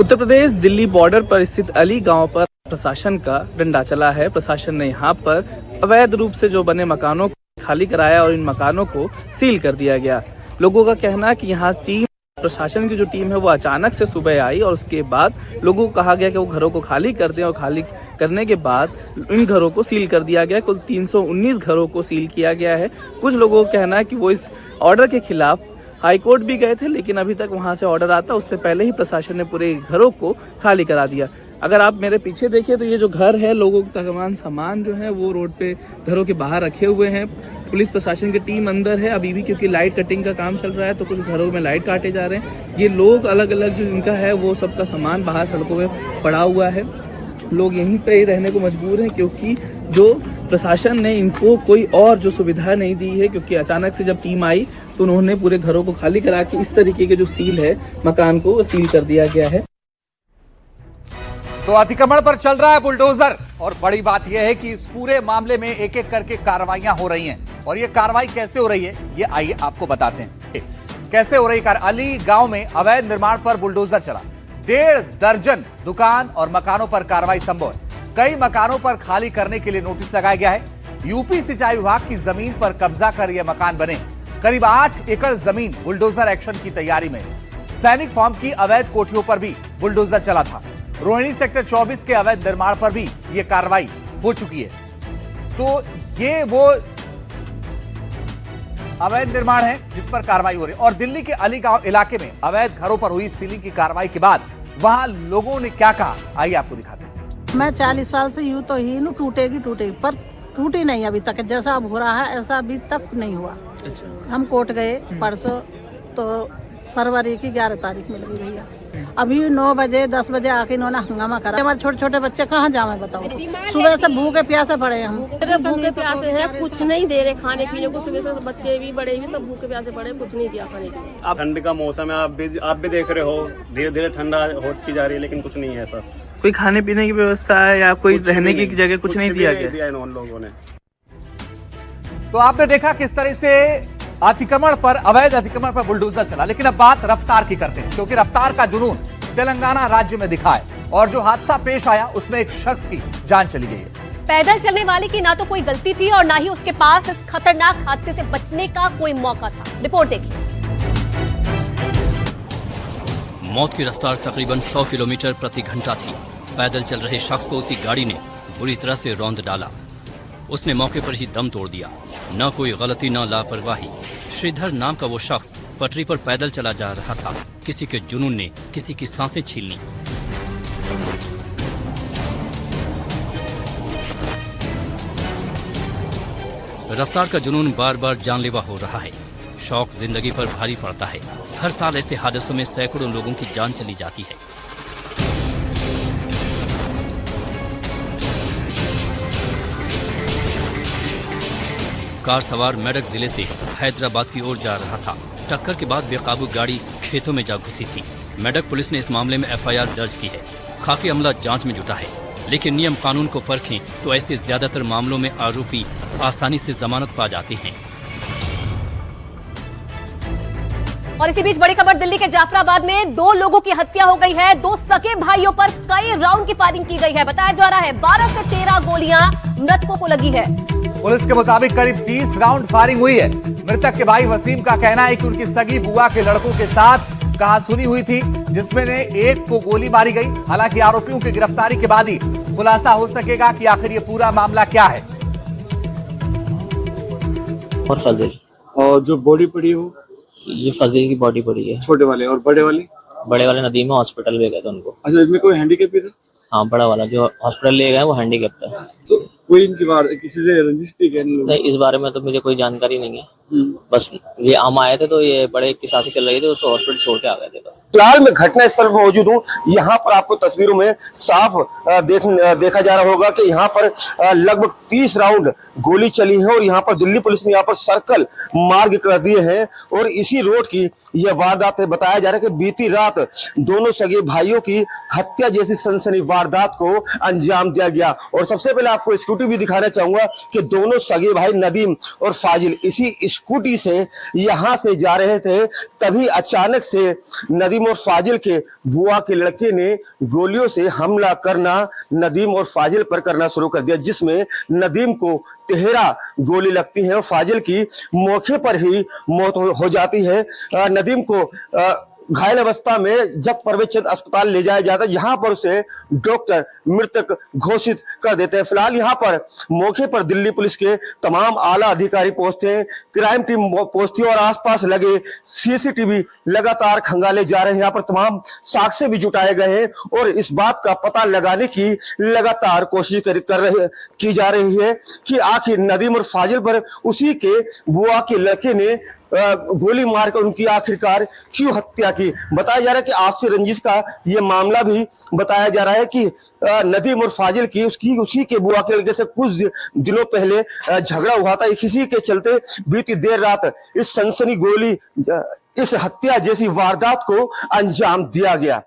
[SPEAKER 22] उत्तर प्रदेश दिल्ली बॉर्डर पर स्थित अली गांव पर प्रशासन का डंडा चला है। प्रशासन ने यहां पर अवैध रूप से जो बने मकानों को खाली कराया और इन मकानों को सील कर दिया गया। लोगों का कहना है कि यहां प्रशासन की जो टीम है वो अचानक से सुबह आई और उसके बाद लोगों को कहा गया कि वो घरों को खाली कर दें और खाली करने के बाद इन घरों को सील कर दिया गया। कुल 319 घरों को सील किया गया है। कुछ लोगों का कहना है कि वो इस ऑर्डर के खिलाफ हाईकोर्ट भी गए थे, लेकिन अभी तक वहां से ऑर्डर आता उससे पहले ही प्रशासन ने पूरे घरों को खाली करा दिया। अगर आप मेरे पीछे देखिए तो ये जो घर है, लोगों का तमाम सामान जो है वो रोड पे घरों के बाहर रखे हुए हैं। पुलिस प्रशासन की टीम अंदर है अभी भी, क्योंकि लाइट कटिंग का काम चल रहा है तो कुछ घरों में लाइट काटे जा रहे हैं। ये लोग अलग अलग जो इनका है वो सबका सामान बाहर सड़कों में पड़ा हुआ है। लोग यहीं पे ही रहने को मजबूर हैं क्योंकि जो प्रशासन ने इनको कोई और जो सुविधा नहीं दी है, क्योंकि अचानक से जब टीम आई तो उन्होंने पूरे घरों को खाली करा के इस तरीके के जो सील है मकान को वो सील कर दिया गया है।
[SPEAKER 2] तो अतिक्रमण पर चल रहा है बुलडोजर और बड़ी बात यह है कि इस पूरे मामले में एक एक करके कार्रवाइयां हो रही हैं और ये कार्रवाई कैसे हो रही है ये आइए आपको बताते हैं। कैसे हो रही कार्रवाई? अली गांव में अवैध निर्माण पर बुलडोजर चला। 1.5 दर्जन दुकान और मकानों पर कार्रवाई संभव है। कई मकानों पर खाली करने के लिए नोटिस लगाया गया है। यूपी सिंचाई विभाग की जमीन पर कब्जा कर यह मकान बने। करीब 8 एकड़ जमीन बुलडोजर एक्शन की तैयारी में। सैनिक फार्म की अवैध कोठियों पर भी बुलडोजर चला था। रोहिणी सेक्टर 24 के अवैध निर्माण पर भी यह कार्रवाई हो चुकी है। तो ये वो अवैध निर्माण है जिस पर कार्रवाई हो रही है। और दिल्ली के अली गांव इलाके में अवैध घरों पर हुई सीलिंग की कार्रवाई के बाद वहां लोगों ने क्या कहा, आइए आपको दिखाते हैं।
[SPEAKER 7] मैं 40 साल से यूं तो ही टूटेगी पर टूटी नहीं अभी तक। जैसा अब हो रहा है ऐसा अभी तक नहीं हुआ। अच्छा। हम कोर्ट गए परसों, तो फरवरी की 11 तारीख मिल गई भैया। अभी 9 बजे 10 बजे आके इन्होंने हंगामा करा। हमारे छोटे छोटे बच्चे कहाँ जावे बताओ। सुबह से भूखे प्यासे पड़े हम।
[SPEAKER 8] भूखे प्यासे हैं, कुछ नहीं दे रहे खाने पीने को। सुबह से बच्चे भी बड़े भी सब भूखे प्यासे पड़े, कुछ नहीं दिया खाने के लिए।
[SPEAKER 23] ठंड का मौसम है, आप भी देख रहे हो, धीरे धीरे ठंडा होती जा रही है, लेकिन कुछ नहीं है सर।
[SPEAKER 22] कोई खाने पीने की व्यवस्था है या कोई रहने की जगह कुछ नहीं दिया गया
[SPEAKER 23] इन लोगों ने।
[SPEAKER 2] तो आपने देखा किस तरह से अतिक्रमण पर, अवैध अतिक्रमण पर बुलडोजर चला। लेकिन अब बात रफ्तार की करते हैं, क्योंकि रफ्तार का जुनून तेलंगाना राज्य में दिखा है और जो हादसा पेश आया उसमें एक शख्स की जान चली गई है।
[SPEAKER 3] पैदल चलने वाले की ना तो कोई गलती थी और ना ही उसके पास इस खतरनाक हादसे से बचने का कोई मौका था। रिपोर्ट देखिए।
[SPEAKER 4] मौत की रफ्तार तकरीबन 100 किलोमीटर प्रति घंटा थी। पैदल चल रहे शख्स को उसी गाड़ी ने बुरी तरह से रौंद डाला। उसने मौके पर ही दम तोड़ दिया। न कोई गलती न लापरवाही। श्रीधर नाम का वो शख्स पटरी पर पैदल चला जा रहा था। किसी के जुनून ने किसी की सांसें छीन ली। रफ्तार का जुनून बार बार जानलेवा हो रहा है। शौक जिंदगी पर भारी पड़ता है। हर साल ऐसे हादसों में सैकड़ों लोगों की जान चली जाती है। कार सवार मेडक जिले से हैदराबाद की ओर जा रहा था। टक्कर के बाद बेकाबू गाड़ी खेतों में जा घुसी थी। मेडक पुलिस ने इस मामले में FIR दर्ज की है। खाकी अमला जांच में जुटा है, लेकिन नियम कानून को परखें तो ऐसे ज्यादातर मामलों में आरोपी आसानी से जमानत पा जाते हैं।
[SPEAKER 3] और इसी बीच बड़ी खबर, दिल्ली के जाफराबाद में 2 लोगों की हत्या हो गई है। 2 सगे भाइयों पर कई राउंड की फायरिंग की गई है। बताया जा रहा है 12 से 13 गोलियां मृतकों को लगी है।
[SPEAKER 2] पुलिस के मुताबिक करीब 30 राउंड फायरिंग हुई है। मृतक के भाई वसीम का कहना है कि उनकी सगी बुआ के लड़कों के साथ कहासुनी हुई थी, जिसमें ने एक को गोली मारी गई। हालांकि आरोपियों की गिरफ्तारी के बाद ही खुलासा हो सकेगा कि आखिर ये पूरा मामला क्या है।
[SPEAKER 24] और फजिल,
[SPEAKER 23] और जो बॉडी पड़ी हो,
[SPEAKER 24] ये फजिल की बॉडी पड़ी है।
[SPEAKER 23] छोटे वाले और बड़े वाले?
[SPEAKER 24] बड़े वाले नदी में हॉस्पिटल ले गए थे उनको।
[SPEAKER 23] अच्छा, इसमें कोई हैंडीकैप भी था?
[SPEAKER 24] हाँ, बड़ा वाला जो हॉस्पिटल ले गए वो हैंडीकैप था।
[SPEAKER 23] तो कोई इनकी बार किसी से रंजिश थी क्या?
[SPEAKER 24] नहीं, इस बारे में तो मुझे कोई जानकारी नहीं है। बस ये हम आए थे तो ये बड़े की सांसें चल रही थी, उसको हॉस्पिटल छोड़ के आ गए थे बस।
[SPEAKER 5] फिलहाल मैं घटना स्थल पर मौजूद हूँ। यहाँ पर आपको तस्वीरों में साफ देखा जा रहा होगा कि यहाँ पर लगभग 30 राउंड गोली चली है और यहाँ पर दिल्ली पुलिस ने यहाँ पर सर्कल मार्ग कर दिए हैं और इसी रोड की यह वारदात है। बताया जा रहा है कि बीती रात दोनों सगे भाइयों की हत्या जैसी सनसनी वारदात को अंजाम दिया गया। और सबसे पहले आपको स्कूटी भी दिखाना चाहूंगा कि दोनों सगे भाई नदीम और फाजिल इसी स्कूटी से यहाँ से जा रहे थे, तभी अचानक से नदीम और फाजिल के बुआ के लड़के ने गोलियों से हमला करना नदीम और फाजिल पर करना शुरू कर दिया, जिसमें नदीम को 13 गोली लगती है और फाजिल की मौके पर ही मौत हो जाती है। नदीम को घायल अवस्था में जब परवेज चंद अस्पताल ले जाया जाता है, यहाँ पर उसे डॉक्टर मृतक घोषित कर देते हैं। फिलहाल यहाँ पर मौके पर दिल्ली पुलिस के तमाम आला अधिकारी पहुंचते हैं, क्राइम टीम पहुंचती है और आसपास लगे सीसीटीवी लगातार खंगाले जा रहे हैं। यहाँ पर तमाम साक्ष्य भी जुटाए गए हैं और इस बात का पता लगाने की लगातार कोशिश की जा रही है कि आखिर नदीम और फाजिल पर उसी के बुआ के लड़के ने गोली मारकर उनकी आखिरकार क्यों हत्या की। बताया जा रहा है कि आपसी रंजिश का ये मामला भी बताया जा रहा है कि नदीम और फाजिल की उसी के बुआ के लड़के से कुछ दिनों पहले झगड़ा हुआ था। इसी के चलते बीती देर रात इस सनसनी गोली इस हत्या जैसी वारदात को अंजाम दिया गया।